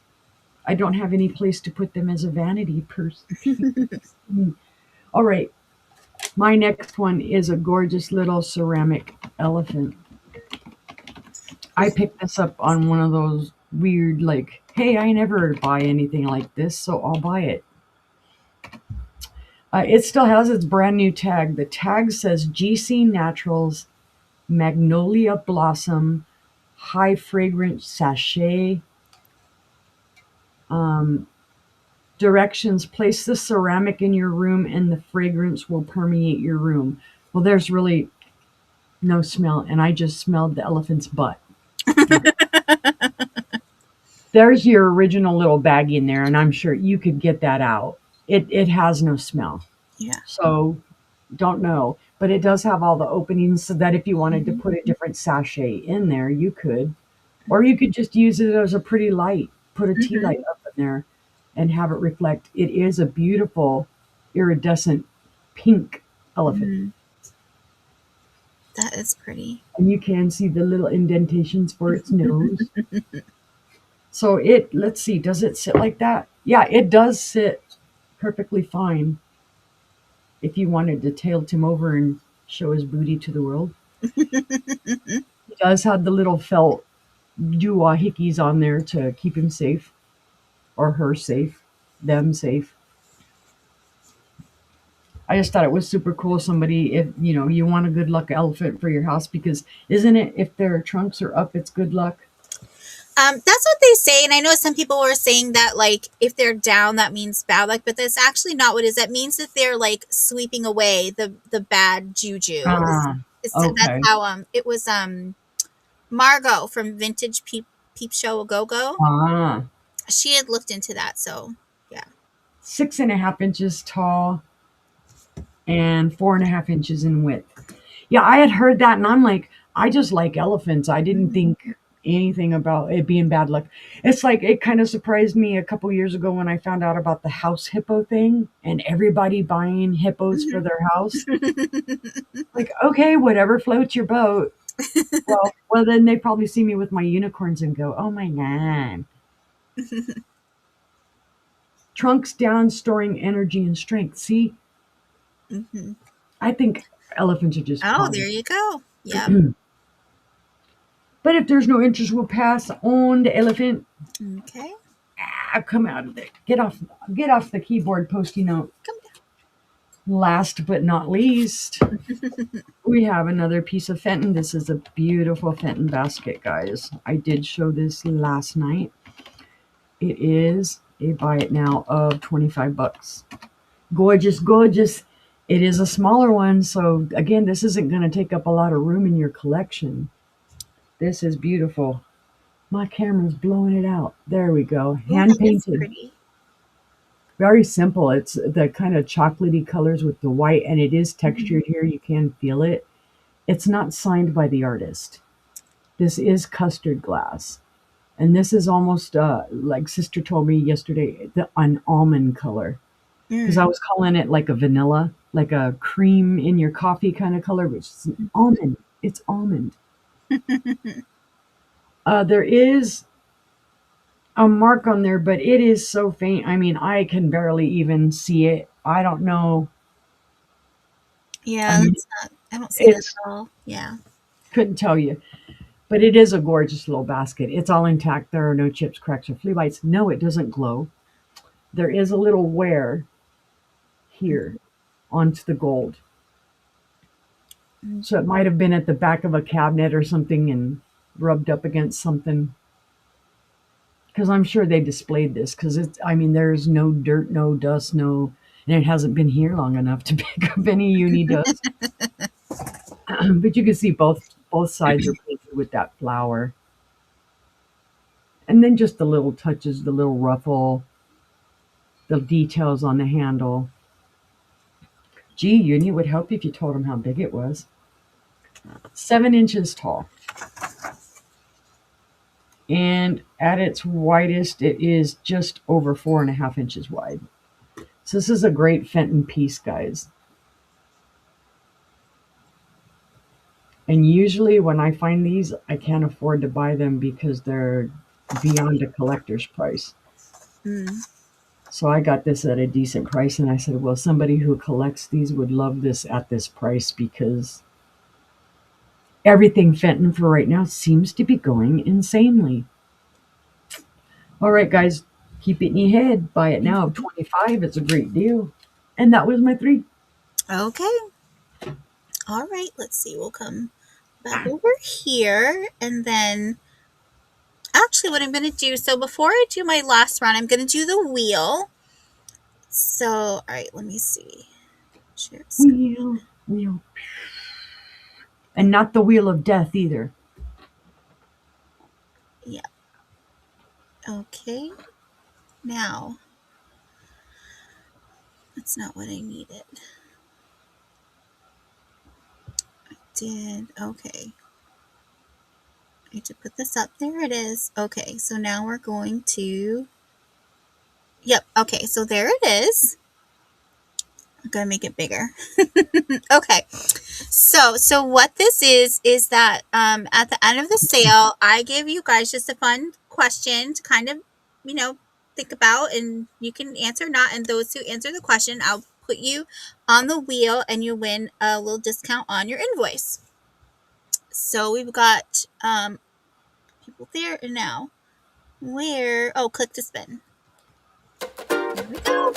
I don't have any place to put them as a vanity piece. All right, my next one is a gorgeous little ceramic elephant. I picked this up on one of those. weird, like, hey, I never buy anything like this, so I'll buy it. It still has its brand new tag. The tag says GC Naturals Magnolia Blossom High Fragrance Sachet. Um, Directions: place the ceramic in your room and the fragrance will permeate your room. Well, there's really no smell, and I just smelled the elephant's butt. There's your original little baggie in there, and I'm sure you could get that out. It has no smell. Yeah. So don't know. But it does have all the openings so that if you wanted to Mhm. put a different sachet in there, you could. Or you could just use it as a pretty light, put a tea Mhm. light up in there and have it reflect. It is a beautiful iridescent pink elephant. Mhm. That is pretty. And you can see the little indentations for its nose. So let's see, does it sit like that? Yeah, it does sit perfectly fine if you wanted to tilt him over and show his booty to the world. He does have the little felt doohickeys on there to keep him safe, or her safe, them safe. I just thought it was super cool. Somebody, if you want a good luck elephant for your house, because isn't it, if their trunks are up, it's good luck? That's what they say, and I know some people were saying that like if they're down, that means bad luck, but that's actually not what it is. That means that they're like sweeping away the bad juju. Ah, That's okay. how it was Margot from Vintage Peep Show a Go Go. Ah, She had looked into that, so yeah. 6.5 inches tall and 4.5 inches in width. Yeah, I had heard that, and I'm like, I just like elephants. I didn't Mhm. think anything about it being bad luck. It's like it kind of surprised me a couple years ago when I found out about the house hippo thing and everybody buying hippos for Mhm. their house. Like, okay, whatever floats your boat. Well, then they probably see me with my unicorns and go, "Oh my god." Trunks down, storing energy and strength. See, Mhm. I think elephants are just Oh, fun. there you go. Yep. But if there's no interest, we'll pass on the elephant. Okay. Come out of there. Get off the keyboard, Post-it note. Come Last but not least, we have another piece of Fenton. This is a beautiful Fenton basket, guys. I did show this last night. It is a buy it now of $25. Gorgeous, gorgeous. It is a smaller one, so again, this isn't going to take up a lot of room in your collection. This is beautiful. My camera's blowing it out. There we go. Oh, Hand that is painted. pretty. Very simple. It's the kind of chocolatey colors with the white, and it is Mhm. textured here. You can feel it. It's not signed by the artist. This is custard glass. And this is almost like Sister told me yesterday, an almond color. Because I Mm. was calling it like a vanilla, like a cream in your coffee kind of color, which is an almond. It's almond. There is a mark on there, but it is so faint. I mean, I can barely even see it. I don't know. I Yeah, mean, that's not. I don't see that it's at all. Yeah. couldn't tell you, but it is a gorgeous little basket. It's all intact. There are no chips, cracks, or flea bites. No, it doesn't glow. There is a little wear here onto the gold. So it Mhm. might have been at the back of a cabinet or something and rubbed up against something. Because I'm sure they displayed this. Because I mean, there's no dirt, no dust, no, and it hasn't been here long enough to pick up any uni dust. But you can see both sides are painted with that flower. And then just the little touches, the little ruffle, the details on the handle. Gee, uni would help if you told them how big it was. 7 inches tall. And at its widest, it is just over 4.5 inches wide. So this is a great Fenton piece, guys. And usually when I find these, I can't afford to buy them because they're beyond a collector's price. Mm. So I got this at a decent price, and I said, well, somebody who collects these would love this at this price because everything Fenton for right now seems to be going insanely. All right, guys, keep it in your head. Buy it now. 25. It's a great deal. And that was my three. Okay. All right. Let's see. We'll come back over here, and then actually what I'm going to do, so before I do my last run, I'm going to do the wheel. So, all right, let me see. Share screen. Wheel, wheel. And not the wheel of death either. Yeah. Okay. Now, that's not what I needed. Okay. I need to put this up. There it is. Okay, so now we're going to, yep. Okay, so there it is. I'm going to make it bigger. Okay. So what this is that at the end of the sale, I give you guys just a fun question to kind of, think about, and you can answer or not. And those who answer the question, I'll put you on the wheel and you win a little discount on your invoice. So we've got people there and now. Where? Oh, click to spin. Here we go.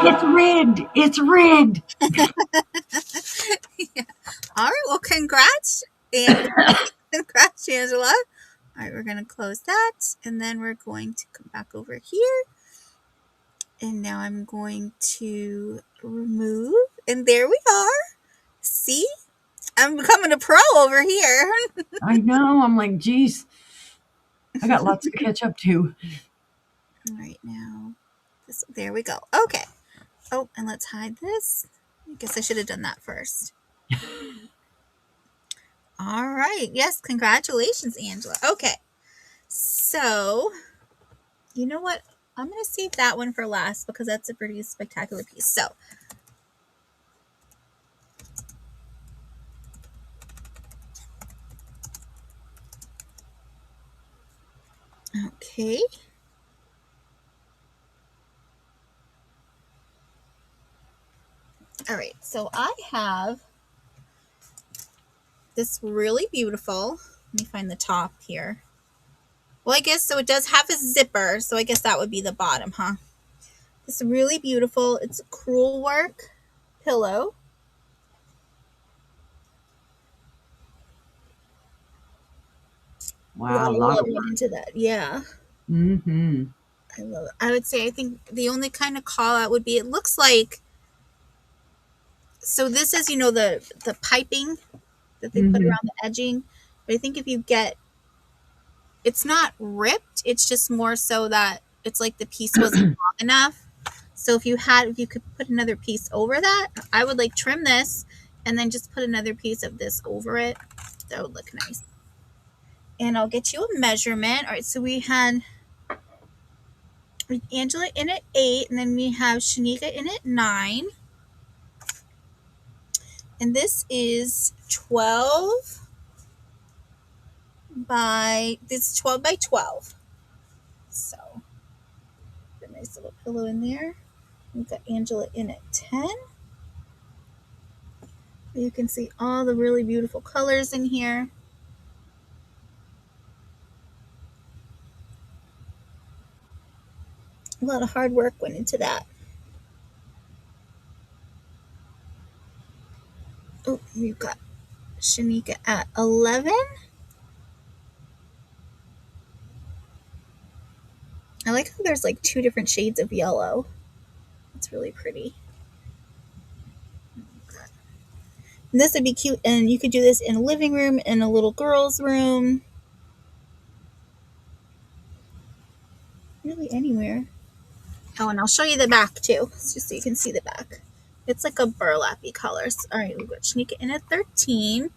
It's rigged. It's rigged. Yeah. All right. Well, congrats, and congrats, Angela. All right, we're going to close that, and then we're going to come back over here. And now I'm going to remove, and there we are. See? I'm becoming a pro over here. I know. I'm like, geez, I got lots to catch up to. All right, now, there we go. Okay. Oh, and let's hide this. I guess I should have done that first. All right. Yes, congratulations, Angela. Okay. So, you know what? I'm going to save that one for last because that's a pretty spectacular piece. So, okay. All right. So, I have this really beautiful, let me find the top here. Well, I guess so it does have a zipper, so I guess that would be the bottom, huh? This really beautiful, it's a crewel work pillow. A lot Wow, a of lot love of went work. into that. Yeah. Mm-hmm. I love it. I would say I think the only kind of call out would be it looks like, so this is, the piping that they put Mm-hmm. around the edging. But I think if you get, it's not ripped, it's just more so that it's like the piece wasn't long enough. So if you could put another piece over that, I would like trim this and then just put another piece of this over it. That would look nice. And I'll get you a measurement. All right, so we had Angela in at 8, and then we have Shanika in at 9. And this is 12 by 12. So, a nice little pillow in there. We've got Angela in at 10. You can see all the really beautiful colors in here. A lot of hard work went into that. Oh, we've got Shanika at 11. I like how there's like 2 different shades of yellow. It's really pretty. And this would be cute, and you could do this in a living room, in a little girl's room. Really anywhere. Oh, and I'll show you the back too, just so you can see the back. It's like a burlappy color. All right, we've got Shanika in at 13.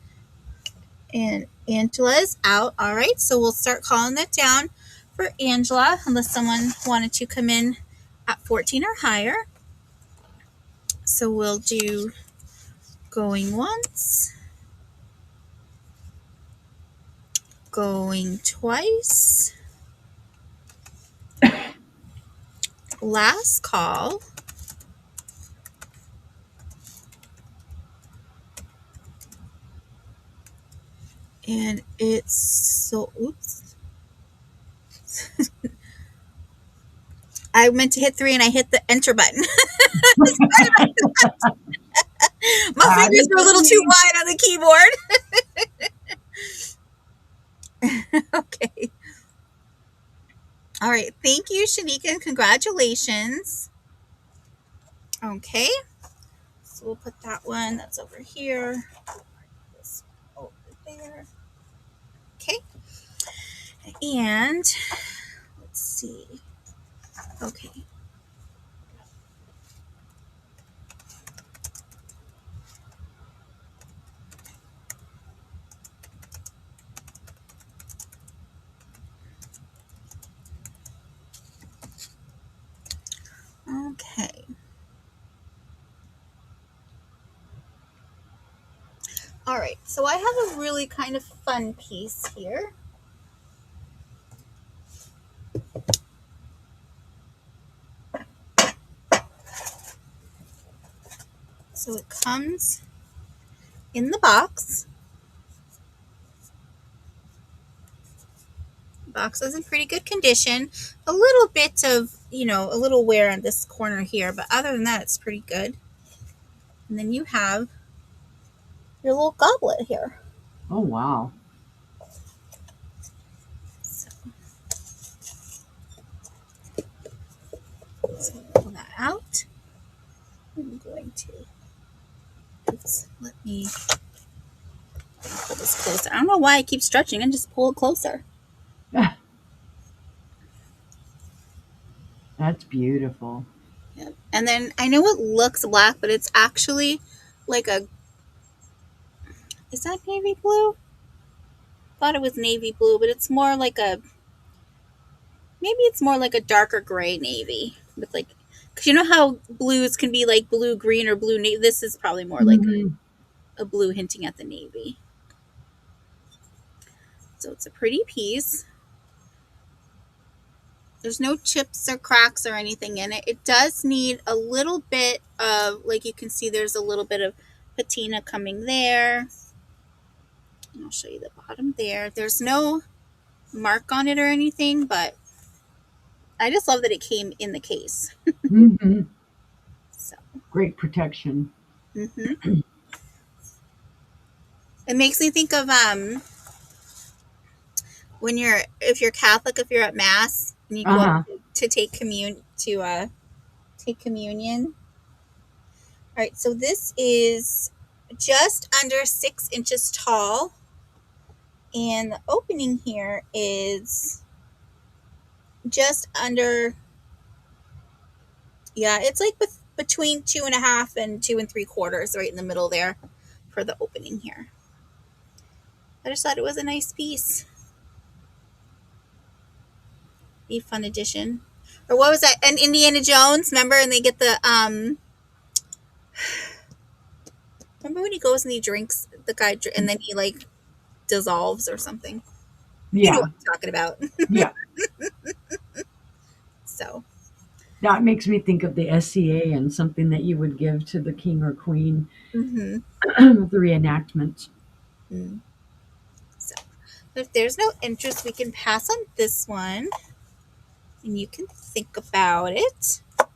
And Angela is out. All right, so we'll start calling that down for Angela, unless someone wanted to come in at 14 or higher. So we'll do going once, going twice, last call. And it's so, oops. I meant to hit 3 and I hit the enter button. My That fingers is were a little too me. wide on the keyboard. Okay. All right. Thank you, Shanika, and congratulations. Okay. So we'll put that one. That's over here. This over there. Okay. And let's see. Okay. Okay. All right. So I have a really kind of fun piece here. So it comes in the box. The box is in pretty good condition. A little bit of, a little wear on this corner here, but other than that, it's pretty good. And then you have your little goblet here. Oh, wow. So pull that out. I'm going to, let me pull this closer. I don't know why I keep stretching and just pull it closer. That's beautiful. Yep. And then I know it looks black, but it's actually like is that navy blue? Thought it was navy blue, but it's more like maybe it's more like a darker gray navy with because you know how blues can be like blue green or blue navy. This is probably more like a blue hinting at the navy. So it's a pretty piece. There's no chips or cracks or anything in it. It does need a little bit of, like you can see, there's a little bit of patina coming there. And I'll show you the bottom there. There's no mark on it or anything, but I just love that it came in the case. Mm-hmm. So, Great protection. it makes me think of when if you're Catholic, if you're at Mass and you go up to take communion. All right, so this is just under 6 inches tall, and the opening here is just under, it's like between 2.5 and 2 3/4, right in the middle there for the opening here. I just thought it was a nice piece. A fun addition. Or what was that? And Indiana Jones, remember? And they get the remember when he goes and he drinks the guy, and then he dissolves or something. Yeah. You know what I'm talking about. Yeah. So that makes me think of the SCA and something that you would give to the king or queen. Mm-hmm. The reenactments. Mm. So if there's no interest, we can pass on this one, and you can think about it. There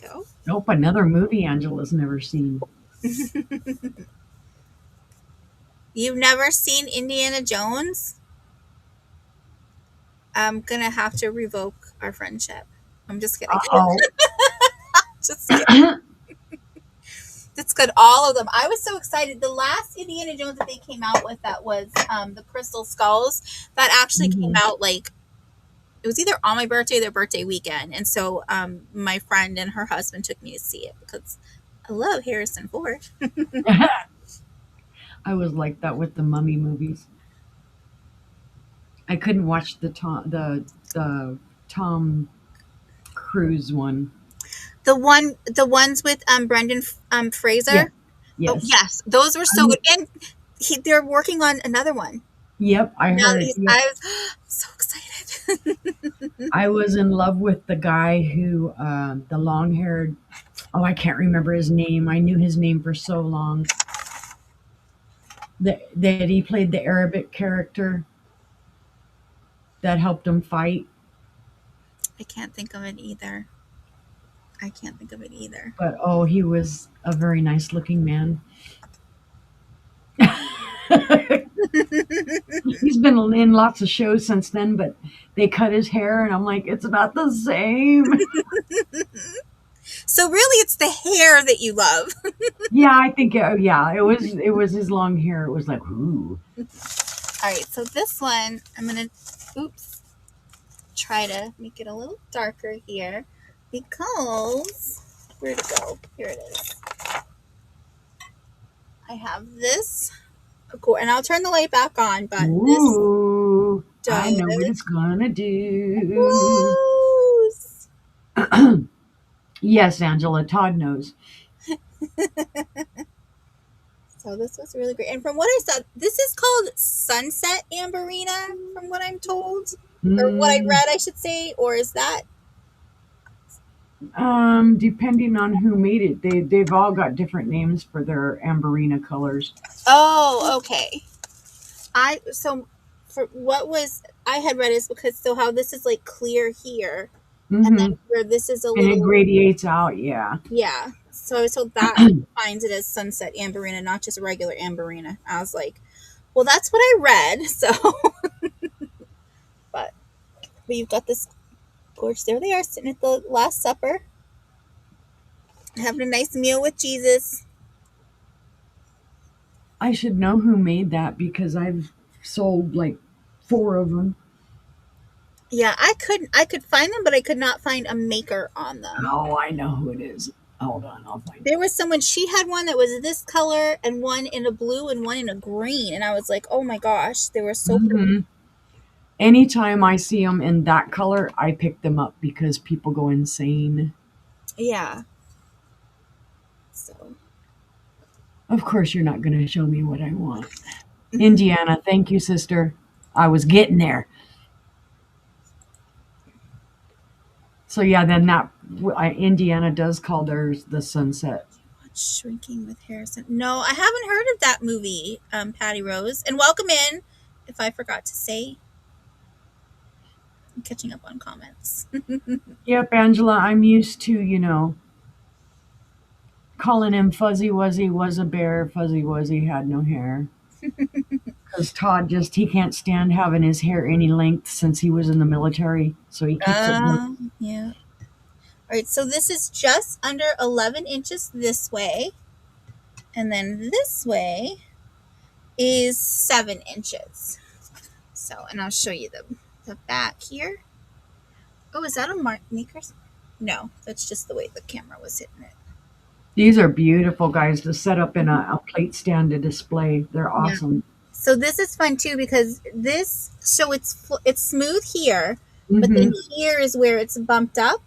we go. Nope, another movie Angela's never seen. You've never seen Indiana Jones? I'm gonna have to revoke our friendship. I'm just kidding. Just kidding. That's good. All of them. I was so excited. The last Indiana Jones that they came out with, that was the Crystal Skulls, that actually came out it was either on my birthday or their birthday weekend. And so my friend and her husband took me to see it because I love Harrison Ford. I was like that with the Mummy movies. I couldn't watch the Tom Cruise one. The ones with Brendan Fraser. Yeah. Yes. Oh, yes, those were so good. And they're working on another one. Yep, I heard. Yep. I was so excited. I was in love with the guy who, the long haired, oh, I can't remember his name. I knew his name for so long. That he played the Arabic character that helped him fight. I can't think of it either. I can't think of it either. But oh, he was a very nice looking man. He's been in lots of shows since then, but they cut his hair, and I'm like, it's not the same. So really, it's the hair that you love. Yeah, I think, yeah, it was his long hair. It was like, ooh. All right, so this one, I'm going to, oops, try to make it a little darker here because, where'd it go? Here it is. I have this, and I'll turn the light back on, but Ooh, this I know what does it's gonna do. rose. Yes, Angela, Todd knows. So this was really great. And from what I saw, this is called Sunset Amberina, from what I'm told. Or what I Mm, read, I should say. Or is that? depending on who made it, they've all got different names for their Amberina colors. Oh, okay. So for what was I had read is because so how this is like clear here, and then Mm-hmm. where this is a And it little, gradiates out, yeah. yeah. So that defines it as Sunset Amberina, not just regular Amberina. I was like, well, that's what I read. So, but you've got this gorgeous. There they are sitting at the Last Supper, having a nice meal with Jesus. I should know who made that because I've sold like four of them. Yeah, I could find them, but I could not find a maker on them. Oh, I know who it is. Hold on, I'll find There was someone, she had one that was this color and one in a blue and one in a green, and I was like, oh my gosh, they were it. so pretty. Anytime I see them in that color, I pick them up because people go insane. Yeah. So Of course, you're not going to show me what I want. Indiana, thank you, sister. I was getting there. So yeah, then that Indiana does call theirs the sunset. Shrinking with Harrison. No, I haven't heard of that movie, Patty Rose. And welcome in. If I forgot to say, I'm catching up on comments. Yep, Angela, I'm used to, calling him Fuzzy Wuzzy was a bear. Fuzzy Wuzzy had no hair. Because Todd he can't stand having his hair any length since he was in the military. So he keeps it. Yeah. All right, so this is just under 11 inches this way, and then this way is 7 inches. So, and I'll show you the back here. Oh, is that a maker's? No, that's just the way the camera was hitting it. These are beautiful guys to set up in a plate stand to display. They're Yeah. awesome. So this is fun too because this, so it's smooth here, but Mm-hmm. then here is where it's bumped up.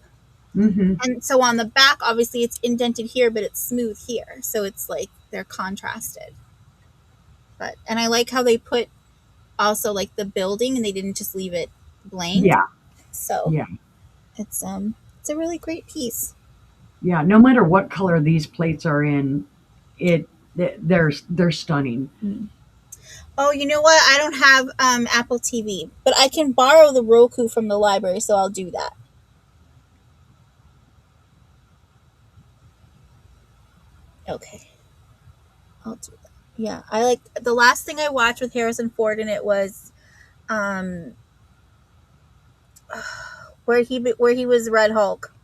Mm-hmm. And so on the back, obviously it's indented here, but it's smooth here. So it's like they're contrasted. And I like how they put also like the building and they didn't just leave it blank. Yeah. So Yeah. it's a really great piece. Yeah. No matter what color these plates are in, they're stunning. Oh, you know what? I don't have Apple TV, but I can borrow the Roku from the library, so I'll do that. Okay. I'll do that. Yeah, I like the last thing I watched with Harrison Ford in it was um where he was Red Hulk.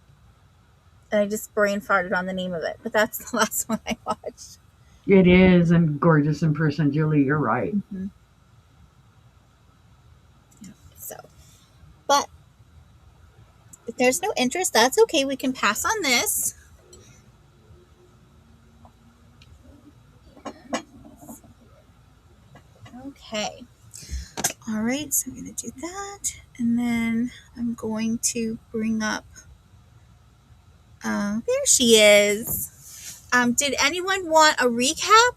And I just brain farted on the name of it, but that's the last one I watched. It is, and gorgeous in person, Julie. You're right. Mm-hmm. So, but if there's no interest, that's okay. We can pass on this. Okay. All right, so I'm going to do that. And then I'm going to bring up, there she is. Did anyone want a recap?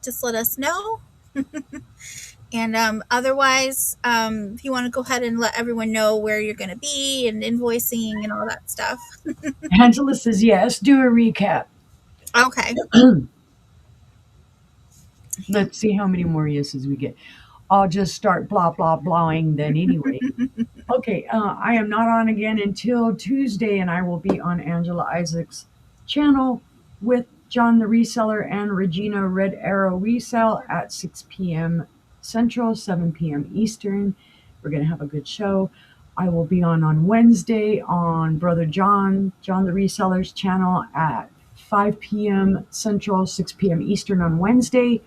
Just let us know. And otherwise, if you want to go ahead and let everyone know where you're going to be and invoicing and all that stuff. Angela says yes. Do a recap. Okay. Let's see how many more yeses we get. I'll just start blah blah blahing then anyway. Okay, I am not on again until Tuesday, and I will be on Angela Isaac's channel with John the Reseller and Regina Red Arrow Resell at 6 p.m. Central, 7 p.m. Eastern. We're going to have a good show. I will be on Wednesday on Brother John the Reseller's channel at 5 p.m. Central, 6 p.m. Eastern on Wednesday.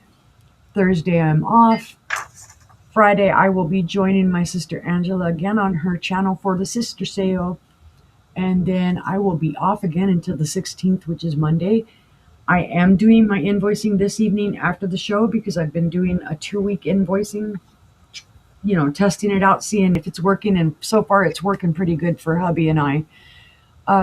Thursday, I'm off. Friday, I will be joining my sister Angela again on her channel for the sister sale. And then I will be off again until the 16th, which is Monday. I am doing my invoicing this evening after the show because I've been doing a 2-week invoicing, testing it out, seeing if it's working. And so far, it's working pretty good for hubby and I.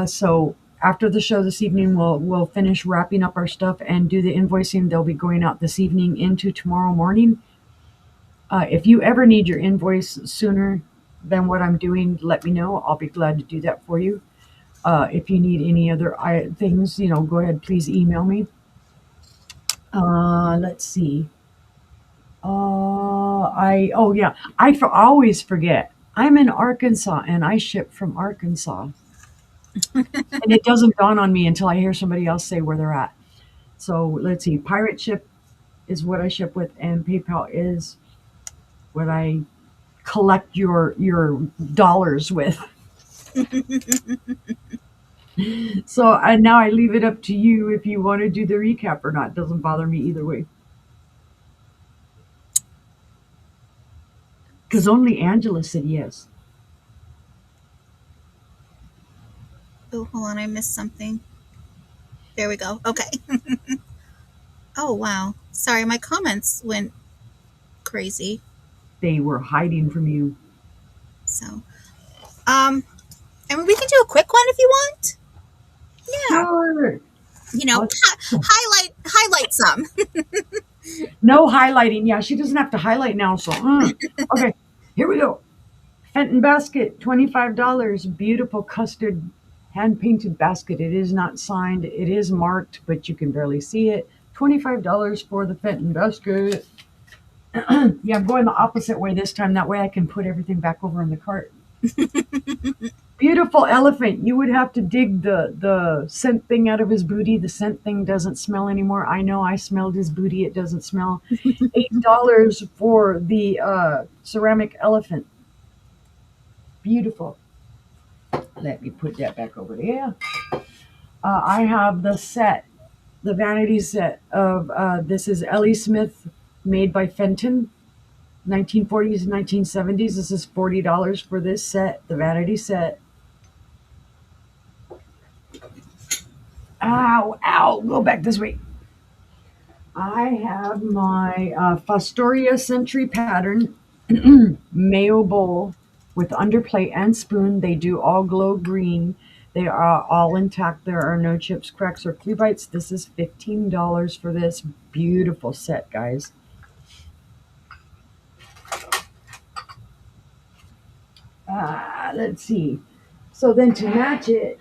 So after the show this evening, we'll finish wrapping up our stuff and do the invoicing. They'll be going out this evening into tomorrow morning. If you ever need your invoice sooner than what I'm doing, let me know. I'll be glad to do that for you. If you need any other things, go ahead, please email me. Let's see. Always forget. I'm in Arkansas and I ship from Arkansas. And it doesn't dawn on me until I hear somebody else say where they're at. So let's see. Pirate Ship is what I ship with, and PayPal is what I collect your dollars with. So now I leave it up to you if you want to do the recap or not. Doesn't bother me either way. Because only Angela said yes. Oh, hold on. I missed something. There we go. Okay. Oh, wow. Sorry, my comments went crazy. They were hiding from you. So, um, I mean, we can do a quick one if you want. Yeah. Sure. I'll- Highlight some. no highlighting. Yeah, she doesn't have to highlight now. So, okay, here we go. Fenton basket, $25. Beautiful custard hand painted basket. It is not signed. It is marked, but you can barely see it. $25 for the Fenton basket. Yeah, I'm going the opposite way this time. That way I can put everything back over in the cart. Beautiful elephant. You would have to dig the scent thing out of his booty. The scent thing doesn't smell anymore. I know I smelled his booty. It doesn't smell. $8 for the ceramic elephant. Beautiful. Let me put that back over there. I have the set, the vanity set of this is Ellie Smith, made by Fenton, 1940s and 1970s. This is $40 for this set, the vanity set. Ow, ow, go back this way. I have my Fostoria Century pattern mayo bowl with underplate and spoon. They do all glow green. They are all intact. There are no chips, cracks, or flea bites. This is $15 for this beautiful set, guys. Let's see. So then to match it,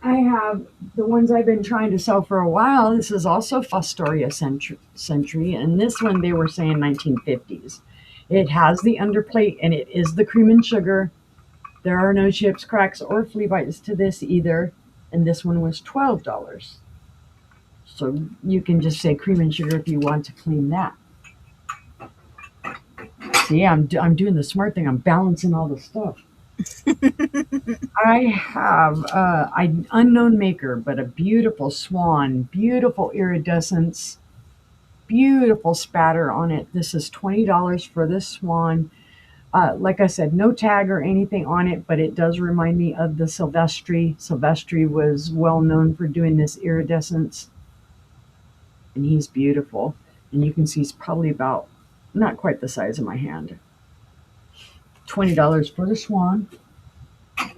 I have the ones I've been trying to sell for a while. This is also Fostoria Century, and this one they were saying 1950s. It has the underplate, and it is the cream and sugar. There are no chips, cracks, or flea bites to this either, and this one was $12. So you can just say cream and sugar if you want to clean that. See, I'm doing the smart thing. I'm balancing all the stuff. I have an unknown maker, but a beautiful swan, beautiful iridescence, beautiful spatter on it. This is $20 for this swan. Like I said, no tag or anything on it, but it does remind me of the Silvestri. Silvestri was well known for doing this iridescence, and he's beautiful. And you can see he's probably about not quite the size of my hand. $20 for the swan. What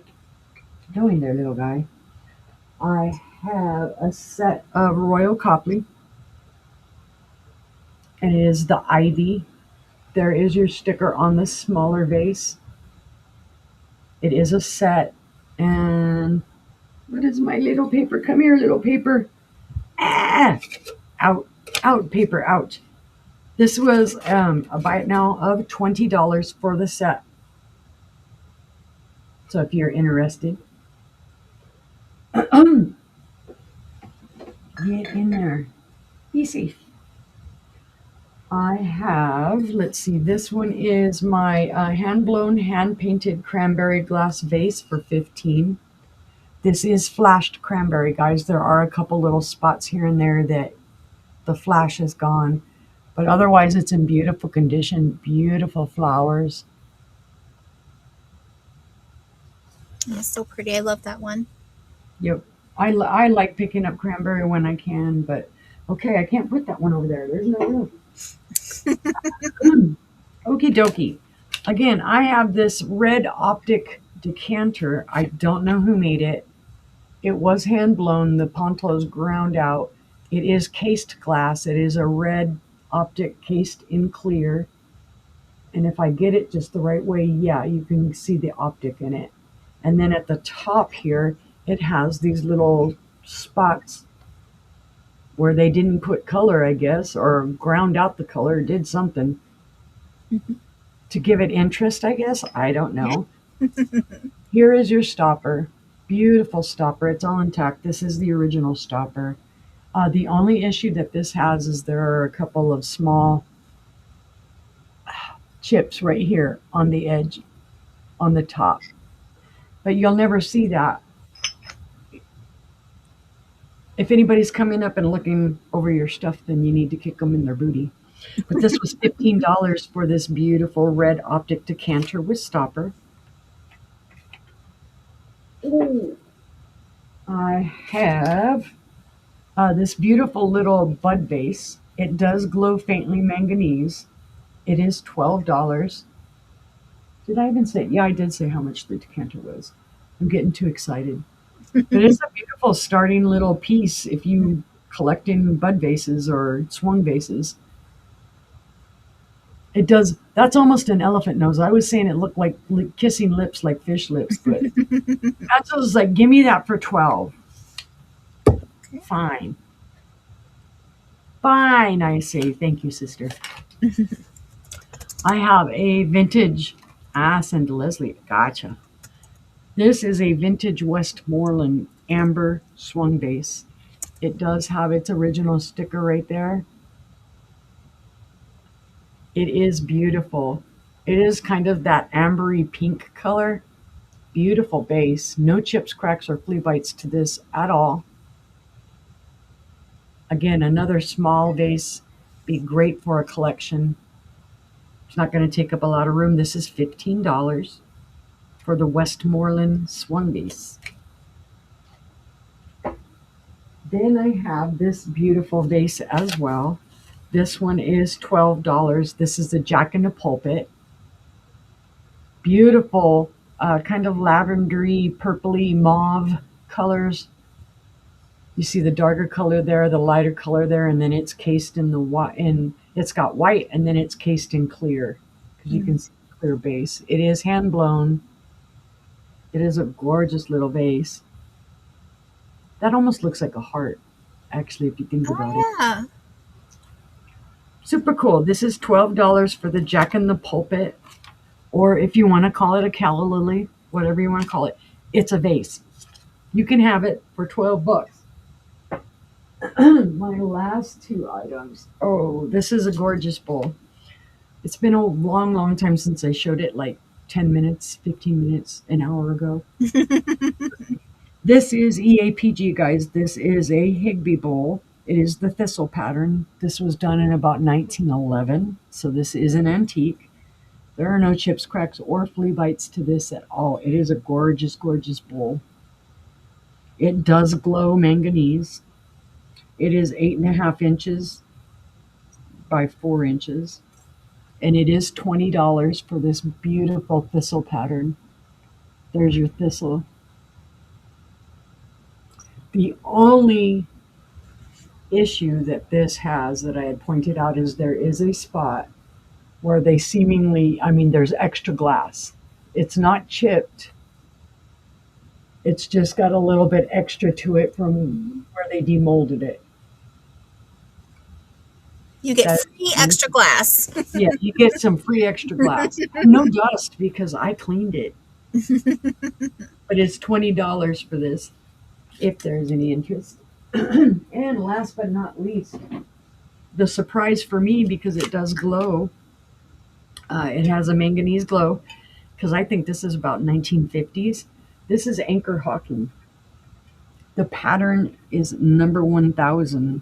you doing there, little guy? I have a set of Royal Copley, and it is the Ivy. There is your sticker on the smaller vase. It is a set. And what is my little paper? Come here, little paper. Ah! Out, out, paper, out. This was a buy it now of $20 for the set. So if you're interested, get in there. Be safe. I have, let's see, this one is my hand blown, hand painted cranberry glass vase for 15. This is flashed cranberry, guys. There are a couple little spots here and there that the flash is gone, but otherwise it's in beautiful condition, beautiful flowers. It's so pretty. I love that one. Yep. I like picking up cranberry when I can, but okay, I can't put that one over there. There's no room. Okie dokie. Again, I have this red optic decanter. I don't know who made it. It was hand blown. The Ponto's ground out. It is cased glass. It is a red optic cased in clear. And if I get it just the right way, yeah, you can see the optic in it. And then at the top here, it has these little spots where they didn't put color, I guess, or ground out the color, did something to give it interest, I guess. I don't know. Here is your stopper. Beautiful stopper. It's all intact. This is the original stopper. The only issue that this has is there are a couple of small chips right here on the edge, on the top. But you'll never see that. If anybody's coming up and looking over your stuff, then you need to kick them in their booty. But this was $15 for this beautiful red optic decanter with stopper. Ooh. I have this beautiful little bud vase. It does glow faintly manganese. It is $12. Did I even say? Yeah, I did say how much the decanter was. I'm getting too excited. But it's a beautiful starting little piece if you collecting bud vases or swung vases. It does. That's almost an elephant nose. I was saying it looked like kissing lips, like fish lips, but that's was like, give me that for 12. Fine. Fine, I say. Thank you, sister. I have a vintage. Send to Leslie. Gotcha. This is a vintage Westmoreland amber swung vase. It does have its original sticker right there. It is beautiful. It is kind of that ambery pink color. Beautiful base. No chips, cracks, or flea bites to this at all. Again, another small vase. Be great for a collection. It's not going to take up a lot of room. This is $15 for the Westmoreland swung vase. Then I have this beautiful vase as well. This one is $12. This is the Jack in the Pulpit. Beautiful, kind of lavendery, purpley, mauve colors. You see the darker color there, the lighter color there, and then it's cased in the white, and it's got white, and then it's cased in clear because you can see the clear base. It is hand blown. It is a gorgeous little vase. That almost looks like a heart, actually, if you think about it. Yeah. Super cool. This is $12 for the Jack in the Pulpit, or if you want to call it a calla lily, whatever you want to call it. It's a vase. You can have it for $12. My last two items. Oh, this is a gorgeous bowl. It's been a long, long time since I showed it, like 10 minutes, 15 minutes, an hour ago. This is EAPG, guys. This is a Higby bowl. It is the thistle pattern. This was done in about 1911, so this is an antique. There are no chips, cracks, or flea bites to this at all. It is a gorgeous, gorgeous bowl. It does glow manganese. It is 8.5 inches by 4 inches, and it is $20 for this beautiful thistle pattern. There's your thistle. The only issue that this has that I had pointed out is there is a spot where they seemingly, I mean, there's extra glass. It's not chipped. It's just got a little bit extra to it from where they demolded it. You get That free extra glass. yeah, you get some free extra glass. No dust because I cleaned it. But it's $20 for this, if there's any interest. And last but not least, the surprise for me because it does glow. It has a manganese glow because I think this is about 1950s. This is anchor hawking. The pattern is number 1000.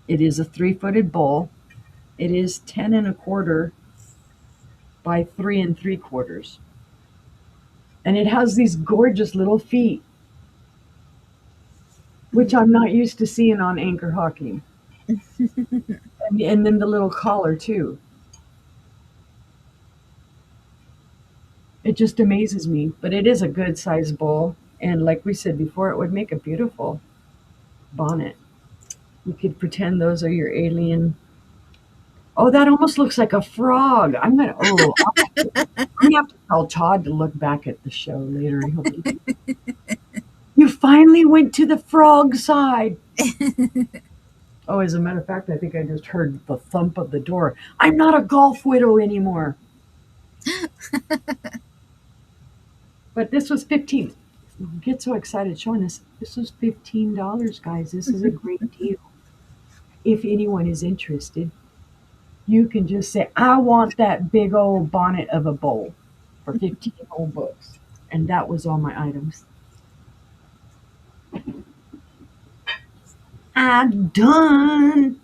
It is a 3-footed bowl. It is 10 and a quarter by 3 and 3/4. And it has these gorgeous little feet, which I'm not used to seeing on anchor hawking. And then the little collar too. It just amazes me. But it is a good sized bowl. And like we said before, it would make a beautiful bonnet. You could pretend those are your alien. Oh, that almost looks like a frog. I'm gonna have to tell Todd to look back at the show later. You finally went to the frog side. Oh, as a matter of fact, I think I just heard the thump of the door. I'm not a golf widow anymore. But this was 15. Get so excited showing this. This was $15, guys. This is a great deal. If anyone is interested, you can just say, I want that big old bonnet of a bowl for 15 old bucks. And that was all my items. I'm done.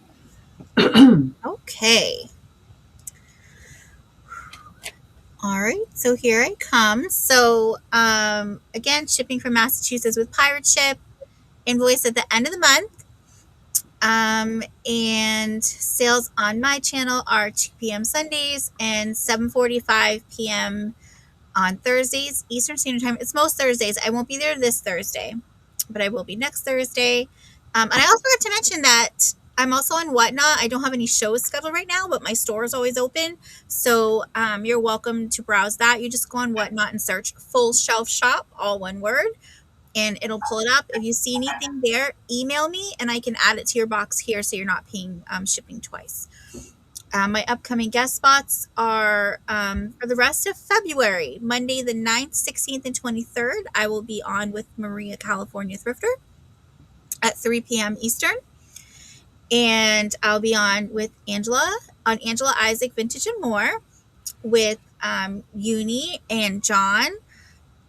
Okay. All right, so here I come. So again, shipping from Massachusetts with Pirate Ship. Invoice at the end of the month. And sales on my channel are 2 p.m. Sundays and 7:45 p.m. on Thursdays, Eastern Standard Time. It's most Thursdays. I won't be there this Thursday, but I will be next Thursday. And I also forgot to mention that I'm also on Whatnot. I don't have any shows scheduled right now, but my store is always open. So you're welcome to browse that. You just go on Whatnot and search Full Shelf Shop, all one word, and it'll pull it up. If you see anything there, email me and I can add it to your box here so you're not paying shipping twice. My upcoming guest spots are for the rest of February. Monday the 9th, 16th, and 23rd, I will be on with Maria California Thrifter at 3 p.m. Eastern. And I'll be on with Angela Isaac Vintage and More with Uni and John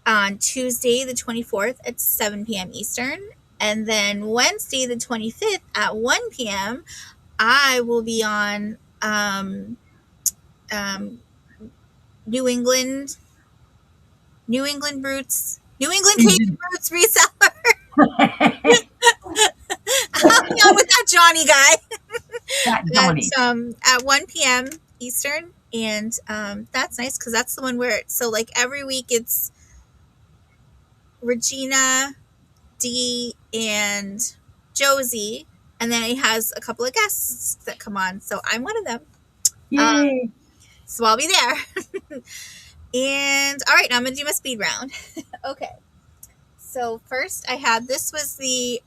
on Tuesday the 24th at 7 p.m. Eastern. And then Wednesday the 25th at 1 p.m. I will be on New England Cajun Roots reseller. I'll be on with that Johnny guy at 1 p.m. Eastern. And that's nice because that's the one where like every week it's Regina, Dee, and Josie, and then it has a couple of guests that come on. So I'm one of them. Yay! So I'll be there. And all right, now I'm gonna do my speed round. Okay. So first I had this was the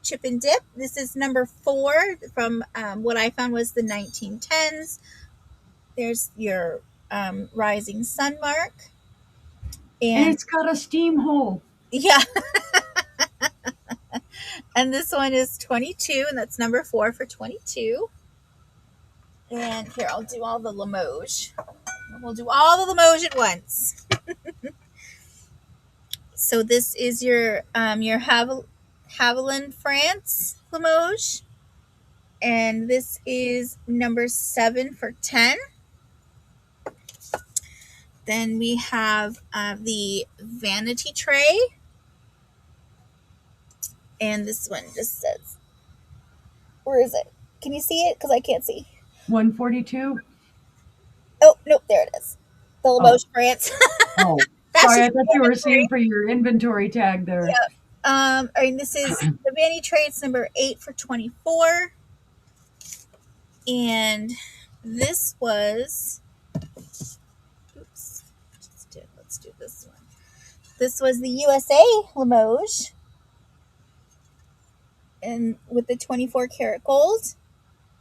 chip and dip. This is number 4 from what I found was the 1910s. There's your rising sun mark. And it's got a steam hole. Yeah. And this one is 22, and that's number 4 for 22. And here, I'll do all the Limoges. We'll do all the Limoges at once. So this is your Haviland, France Limoges. And this is number 7 for 10. Then we have the vanity tray. And this one just says, where is it? Can you see it? Because I can't see. 142. Oh, nope, there it is. The Limoges, France. Oh, sorry, I thought you were saying for your inventory tag there. Yep. And this is the vanity tray. It's number 8 for 24. And This was, oops, let's do this one. This was the USA Limoges, and with the 24 karat gold.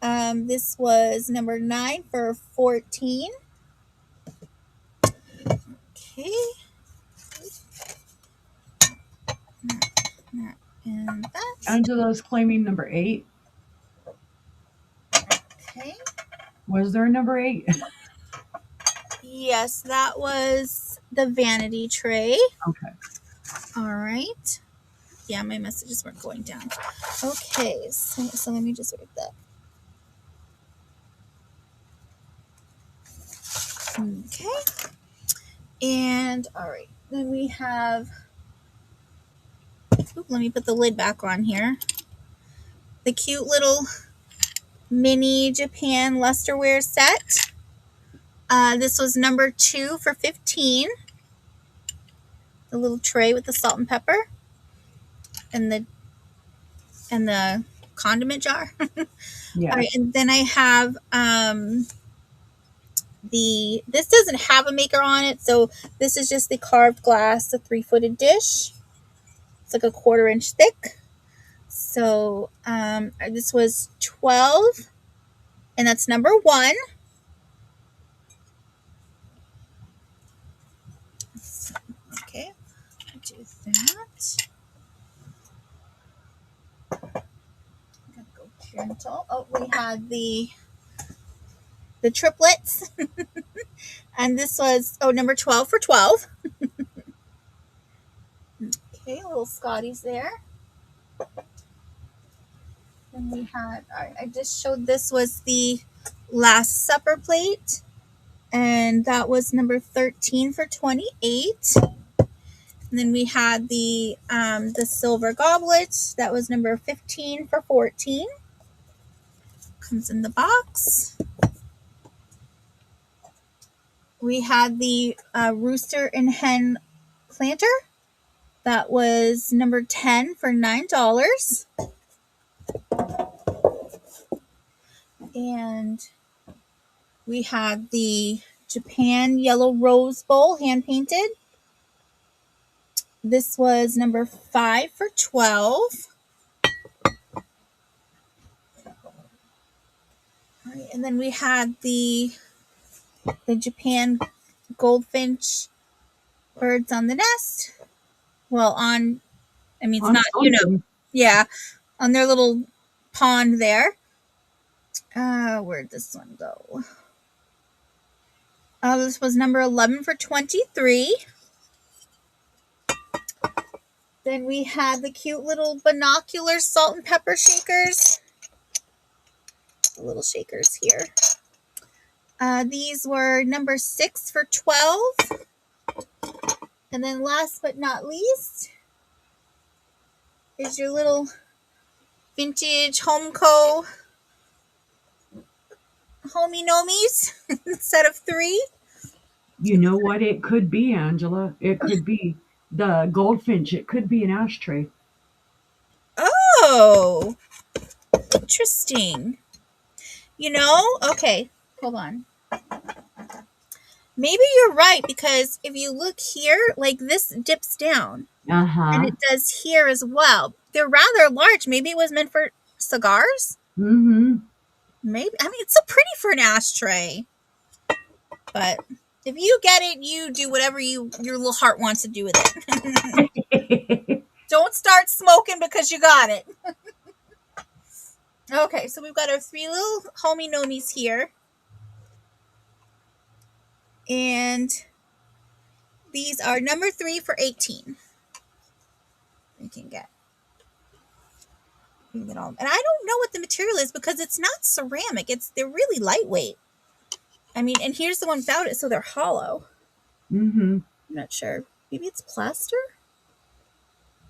This was number 9 for 14. Okay. And that. Angela's claiming number 8. Okay. Was there a number 8? Yes, that was the vanity tray. Okay. All right. Yeah, my messages weren't going down. Okay, so let me just write that. Okay. And all right, then we have, let me put the lid back on here. The cute little mini Japan lusterware set. This was number 2 for 15. The little tray with the salt and pepper and the condiment jar. Yeah. All right, and then I have this doesn't have a maker on it, so this is just the carved glass, the 3-footed dish. It's like a 1/4 inch thick. So this was 12, and that's number 1. Okay, I'll do that. I'm gonna go gentle. Oh, we had the triplets, and this was number 12 for 12. Okay, little Scotties there. Then we had, all right, I just showed this was the Last Supper plate, and that was number 13 for 28. And then we had the silver goblet, that was number 15 for 14. Comes in the box. We had the rooster and hen planter, that was number 10 for $9. And we had the Japan yellow rose bowl, hand painted. This was number 5 for 12. All right, and then we had the Japan goldfinch birds on the nest. Well, it's On not, something. yeah, on their little pond there. Where'd this one go? This was number 11 for 23. Then we had the cute little binocular salt and pepper shakers. The little shakers here. These were number 6 for 12. And then last but not least is your little vintage Homeco Homie Nomies set of 3. You know what it could be, Angela? It could be the goldfinch. It could be an ashtray. Oh, interesting. Okay, hold on. Maybe you're right, because if you look here, like this dips down. And Uh-huh. it does here as well. They're rather large. Maybe it was meant for cigars. Mm-hmm. Maybe. It's so pretty for an ashtray. But if you get it, you do whatever your little heart wants to do with it. Don't start smoking because you got it. Okay, so we've got our 3 little homie nomies here. And these are number 3 for 18. We can get all. And I don't know what the material is, because it's not ceramic. They're really lightweight. And here's the one without it, so they're hollow. Mm-hmm. I'm not sure. Maybe it's plaster?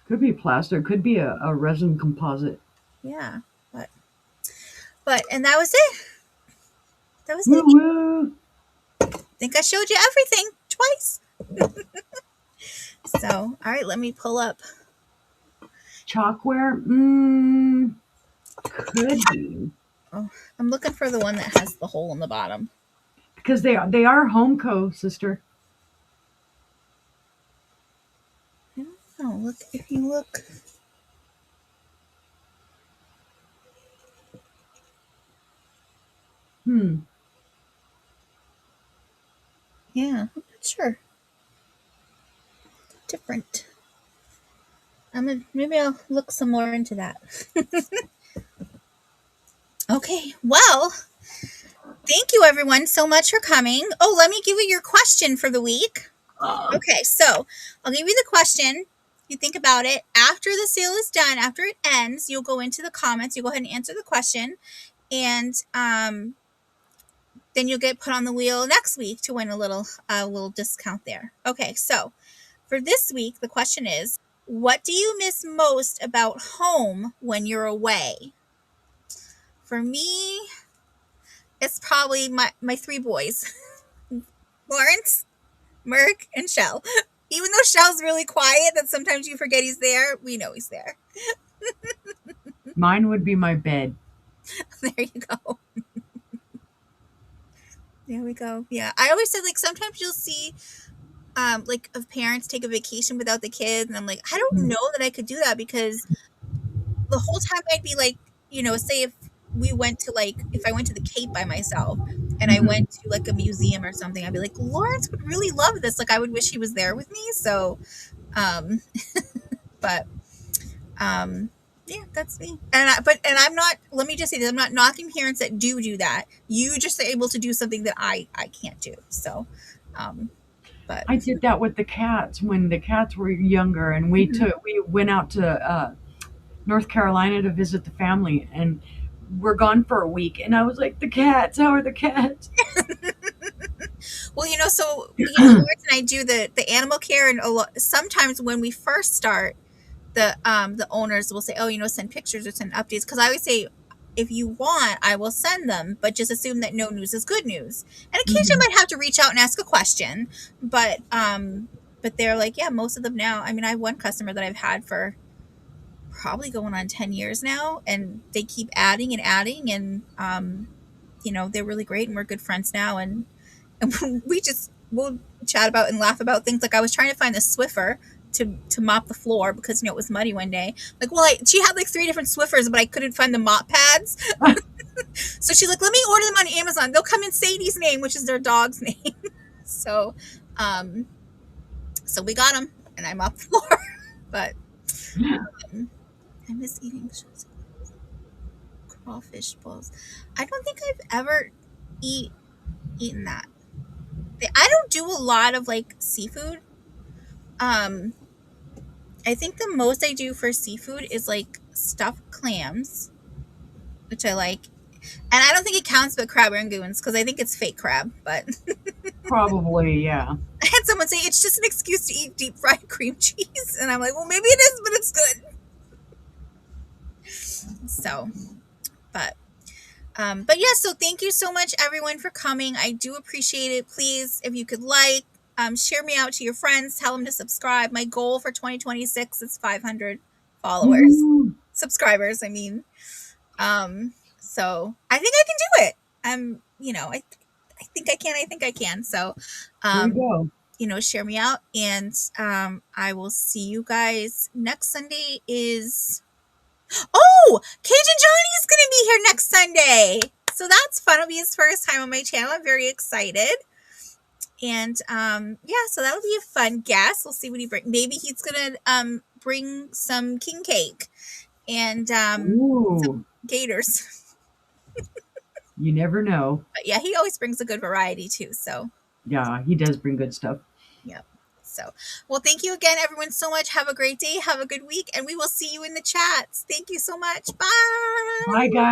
Could be plaster. Could be a resin composite. Yeah. And that was it. That was it. Woo-woo. I think I showed you everything twice. So, all right, let me pull up. Chalkware? Could be. Oh, I'm looking for the one that has the hole in the bottom. Because they are Homeco, sister. I don't know. Look, if you look. Hmm. Yeah, I'm not sure. Different. Maybe I'll look some more into that. Okay, well, thank you everyone so much for coming. Oh, let me give you your question for the week. Okay, so I'll give you the question. You think about it. After the sale is done, after it ends, you'll go into the comments. You go ahead and answer the question, and then you'll get put on the wheel next week to win a little discount there. Okay, so for this week, the question is, what do you miss most about home when you're away? For me, it's probably my three boys, Lawrence, Merc, and Shell. Even though Shell's really quiet, that sometimes you forget he's there, we know he's there. Mine would be my bed. There you go. There we go. Yeah, I always said like sometimes you'll see like of parents take a vacation without the kids, and I'm like, I don't know that I could do that because the whole time I'd be like, say if I went to the Cape by myself and I Mhm. went to like a museum or something, I'd be like, Lawrence would really love this. Like I would wish he was there with me. So, um, but yeah, that's me. And I'm not. Let me just say this: I'm not knocking parents that do that. You just are able to do something that I can't do. So, um, but I did that with the cats when the cats were younger, and mhm. we went out to North Carolina to visit the family, and we're gone for a week. And I was like, the cats, how are the cats? Well, so Lawrence and I do the animal care, and sometimes when we first start, the owners will say, oh, send pictures or send updates, because I always say, if you want, I will send them, but just assume that no news is good news. And occasionally Hmm. I might have to reach out and ask a question, but they're like, yeah, most of them now. I mean, I have one customer that I've had for probably going on 10 years now, and they keep adding and adding, and they're really great, and we're good friends now, and we'll chat about and laugh about things. Like I was trying to find the Swiffer to mop the floor because it was muddy one day. Like, well, she had like three different Swiffers, but I couldn't find the mop pads. So she's like, let me order them on Amazon. They'll come in Sadie's name, which is their dog's name. So, um, so we got them, and I mopped the floor. But um, I miss eating crawfish balls. I don't think I've ever eat eaten that. I don't do a lot of like seafood. Um, I think the most I do for seafood is like stuffed clams, which I like. And I don't think it counts but crab rangoons because I think it's fake crab. But Probably, yeah. I had someone say it's just an excuse to eat deep fried cream cheese. And I'm like, well, maybe it is, but it's good. So, but yeah, so thank you so much everyone for coming. I do appreciate it. Please, if you could share me out to your friends, tell them to subscribe. My goal for 2026 is 500 followers, Woohoo. subscribers. I mean, so I think I can do it. I think I can. I think I can. So, There you um, go. share me out, and I will see you guys next Sunday. Cajun Johnny's gonna be here next Sunday, so that's fun. It'll be his first time on my channel. I'm very excited, and yeah, so that'll be a fun guest. We'll see what he brings. Maybe he's gonna bring some king cake and Ooh, some gators. you never know. But yeah, he always brings a good variety too. So, Yeah, he does bring good stuff. yep. So, well, thank you again, everyone, so much. Have a great day. Have a good week. And we will see you in the chats. Thank you so much. Bye, Bye. guys.